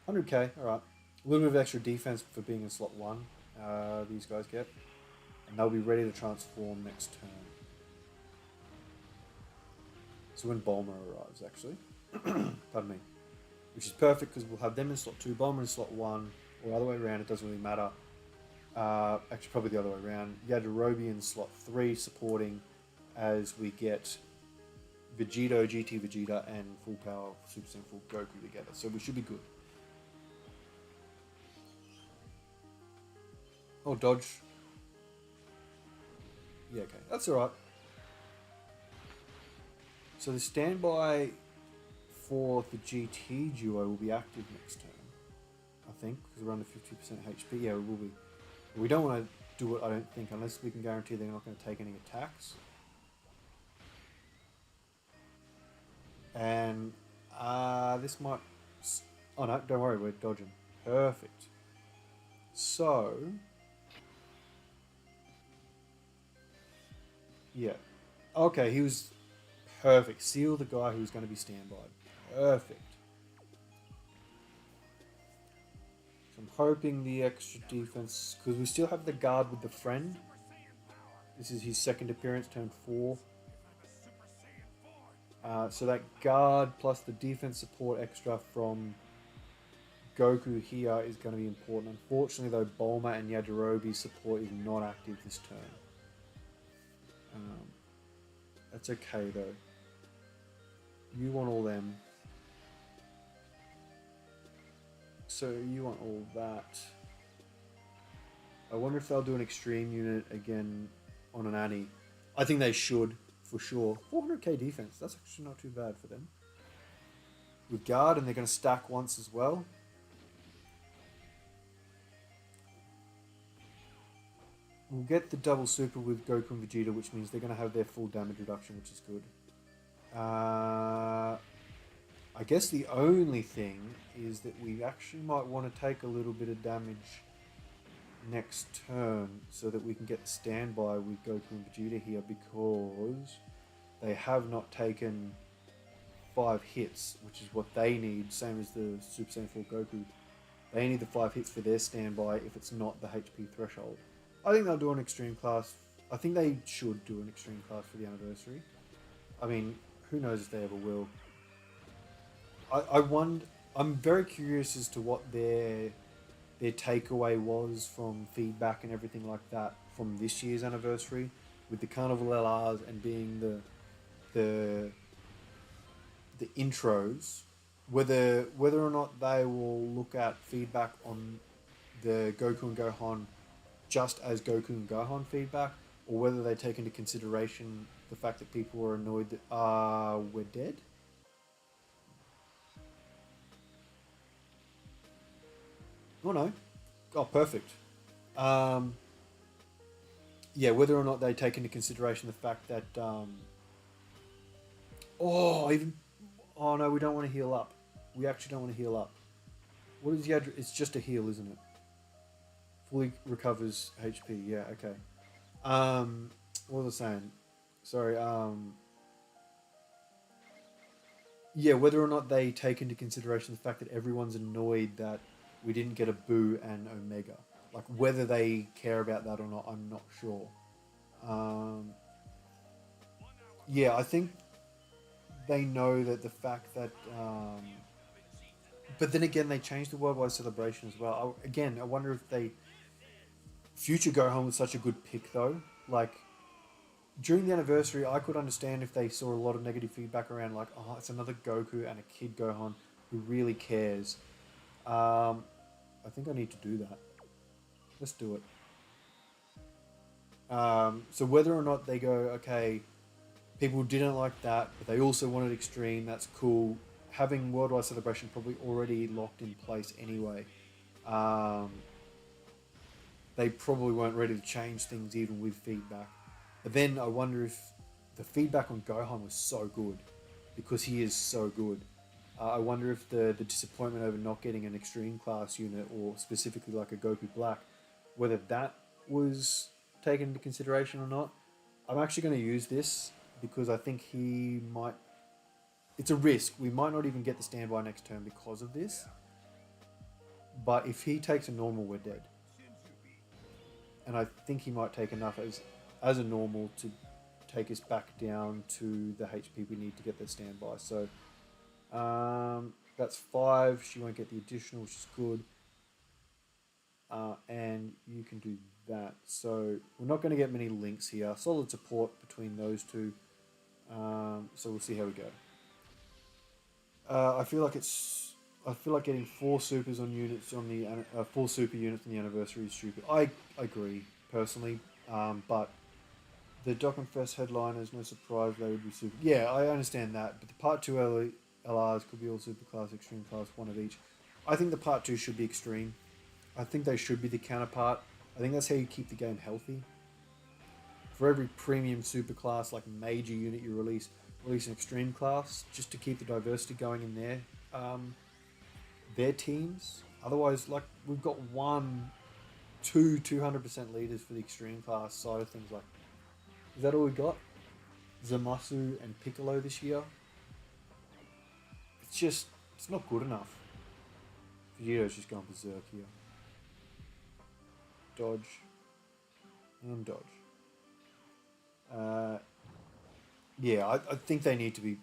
100k, alright. A little bit of extra defense for being in slot 1, these guys get. And they'll be ready to transform next turn. So when Bulma arrives, actually. Pardon me. Which is perfect because we'll have them in slot 2, Bulma in slot 1, or other way around, it doesn't really matter. Actually, probably the other way around. Yajirobe in slot 3, supporting as we get Vegito, GT Vegeta, and Full Power Super Saiyan Full Goku together. So we should be good. Oh, dodge. Yeah, okay. That's alright. So the standby for the GT duo will be active next turn, I think, because we're under 50% HP. Yeah, it will be. We don't want to do it, I don't think, unless we can guarantee they're not going to take any attacks. And this might... Oh no, don't worry, we're dodging. Perfect. So... Yeah. Okay, he was perfect. Seal the guy who's going to be standby. Perfect. So I'm hoping the extra defense... Because we still have the guard with the friend. This is his second appearance, turn 4. So that guard plus the defense support extra from Goku here is going to be important. Unfortunately, though, Bulma and Yajirobe's support is not active this turn. That's okay, though. You want all them. So you want all that. I wonder if they'll do an extreme unit again on an Annie. I think they should. For sure. 400k defense. That's actually not too bad for them. With guard, and they're going to stack once as well. We'll get the double super with Goku and Vegeta, which means they're going to have their full damage reduction, which is good. I guess the only thing is that we actually might want to take a little bit of damage next turn so that we can get the standby with Goku and Vegeta here, because they have not taken 5 hits, which is what they need, same as the Super Saiyan 4 Goku. They need the 5 hits for their standby if it's not the HP threshold. I think they'll do an extreme class. I think they should do an extreme class for the anniversary. I mean, who knows if they ever will. I'm very curious as to what their takeaway was from feedback and everything like that from this year's anniversary, with the Carnival LRs and being the intros, whether or not they will look at feedback on the Goku and Gohan just as Goku and Gohan feedback, or whether they take into consideration the fact that people were annoyed that we're dead. Oh no. Oh, perfect. yeah, whether or not they take into consideration the fact that oh, even oh no, we don't want to heal up. We actually don't want to heal up. What is the address? It's just a heal, isn't it? Fully recovers HP. Yeah, okay. What was I saying? Sorry. Yeah, whether or not they take into consideration the fact that everyone's annoyed that we didn't get a Boo and Omega. Like, whether they care about that or not, I'm not sure. Yeah, I think they know that the fact that... but then again, they changed the worldwide celebration as well. Again, I wonder if they... Future Gohan was such a good pick, though. Like, during the anniversary, I could understand if they saw a lot of negative feedback around, like, oh, it's another Goku and a kid Gohan who really cares. I think I need to do that. Let's do it. So whether or not they go, okay, people didn't like that, but they also wanted Extreme, that's cool. Having Worldwide Celebration probably already locked in place anyway. They probably weren't ready to change things even with feedback. But then I wonder if the feedback on Gohan was so good, because he is so good. I wonder if the disappointment over not getting an Extreme Class unit, or specifically like a Goku Black, whether that was taken into consideration or not. I'm actually going to use this because I think he might... It's a risk. We might not even get the standby next turn because of this. But if he takes a normal, we're dead. And I think he might take enough as a normal to take us back down to the HP we need to get the standby. So that's 5. She won't get the additional, which is good. And you can do that. So we're not going to get many links here. Solid support between those two. So we'll see how we go. I feel like getting 4 supers on units on the 4 super units on the anniversary is stupid. I agree personally, but the Dokkan Fest headliners, no surprise they would be super. Yeah, I understand that, but the Part 2 LRs could be all super class, extreme class, one of each. I think the Part 2 should be extreme. I think they should be the counterpart. I think that's how you keep the game healthy. For every premium super class, like major unit you release an extreme class, just to keep the diversity going in their teams. Otherwise, like, we've got 200% leaders for the extreme class side of things. Like, is that all we got? Zamasu and Piccolo this year? It's not good enough. Vegeto's just going berserk here. Dodge. And dodge. Yeah, I think they need to be...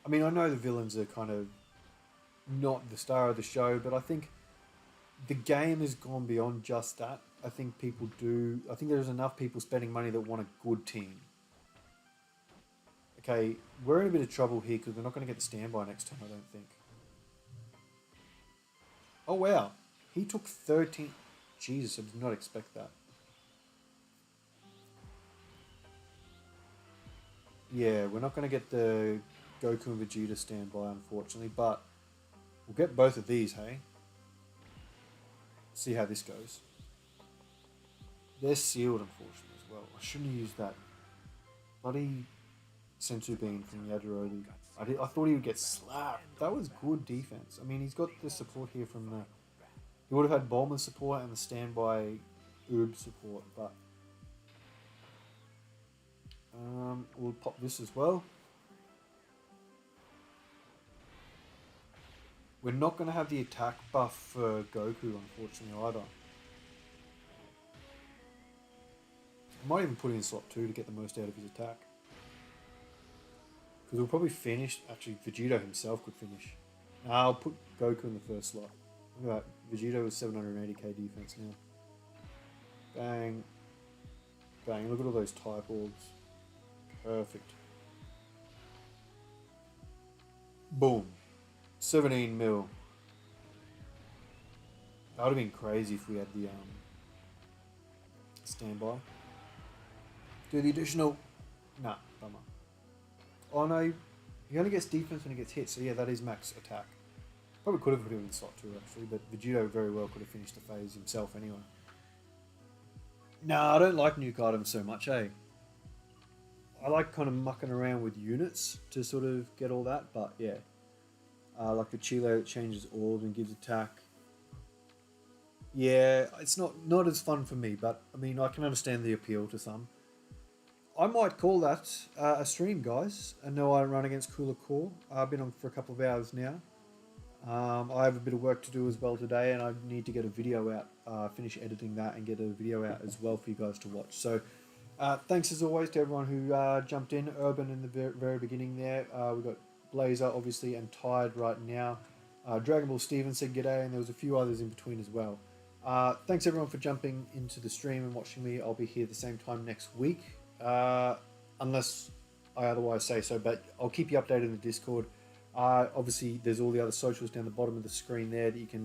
I mean, I know the villains are kind of not the star of the show, but I think the game has gone beyond just that. I think there's enough people spending money that want a good team. Okay, we're in a bit of trouble here because we're not going to get the standby next time, I don't think. Oh, wow. He took 13... Jesus, I did not expect that. Yeah, we're not going to get the Goku and Vegeta standby, unfortunately, but we'll get both of these, hey? See how this goes. They're sealed, unfortunately, as well. I shouldn't have used that bloody Sensu Bean from Yajirobe. I thought he would get slapped. That was good defense. I mean, he's got the support here from the... He would have had Bulma's support and the standby Oob support, but... we'll pop this as well. We're not going to have the attack buff for Goku, unfortunately, either. I might even put in slot 2 to get the most out of his attack. Because we'll probably finish... Actually, Vegeta himself could finish. I'll put Goku in the first slot. Look at that. Vegeta with 780k defense now. Bang. Bang. Look at all those type orbs. Perfect. Boom. 17 mil. That would have been crazy if we had the standby. Do the additional... Nah, bummer. Oh no, he only gets defense when he gets hit, so yeah, that is max attack. Probably could have put him in slot 2 actually, but Vegito very well could have finished the phase himself anyway. No, I don't like nuke items so much, eh? I like kind of mucking around with units to sort of get all that, but yeah. Like the Chile that changes orb and gives attack. Yeah, it's not as fun for me, but I mean, I can understand the appeal to some. I might call that a stream, guys. I know I run against Cooler Core. I've been on for a couple of hours now. I have a bit of work to do as well today, and I need to get a video out, finish editing that, and get a video out as well for you guys to watch. So, thanks as always to everyone who jumped in. Urban in the very beginning there. We've got Blazer, obviously, and Tide right now. Dragon Ball Steven said g'day, and there was a few others in between as well. Thanks everyone for jumping into the stream and watching me. I'll be here the same time next week, unless I otherwise say so, but I'll keep you updated in the Discord. Obviously, there's all the other socials down the bottom of the screen there that you can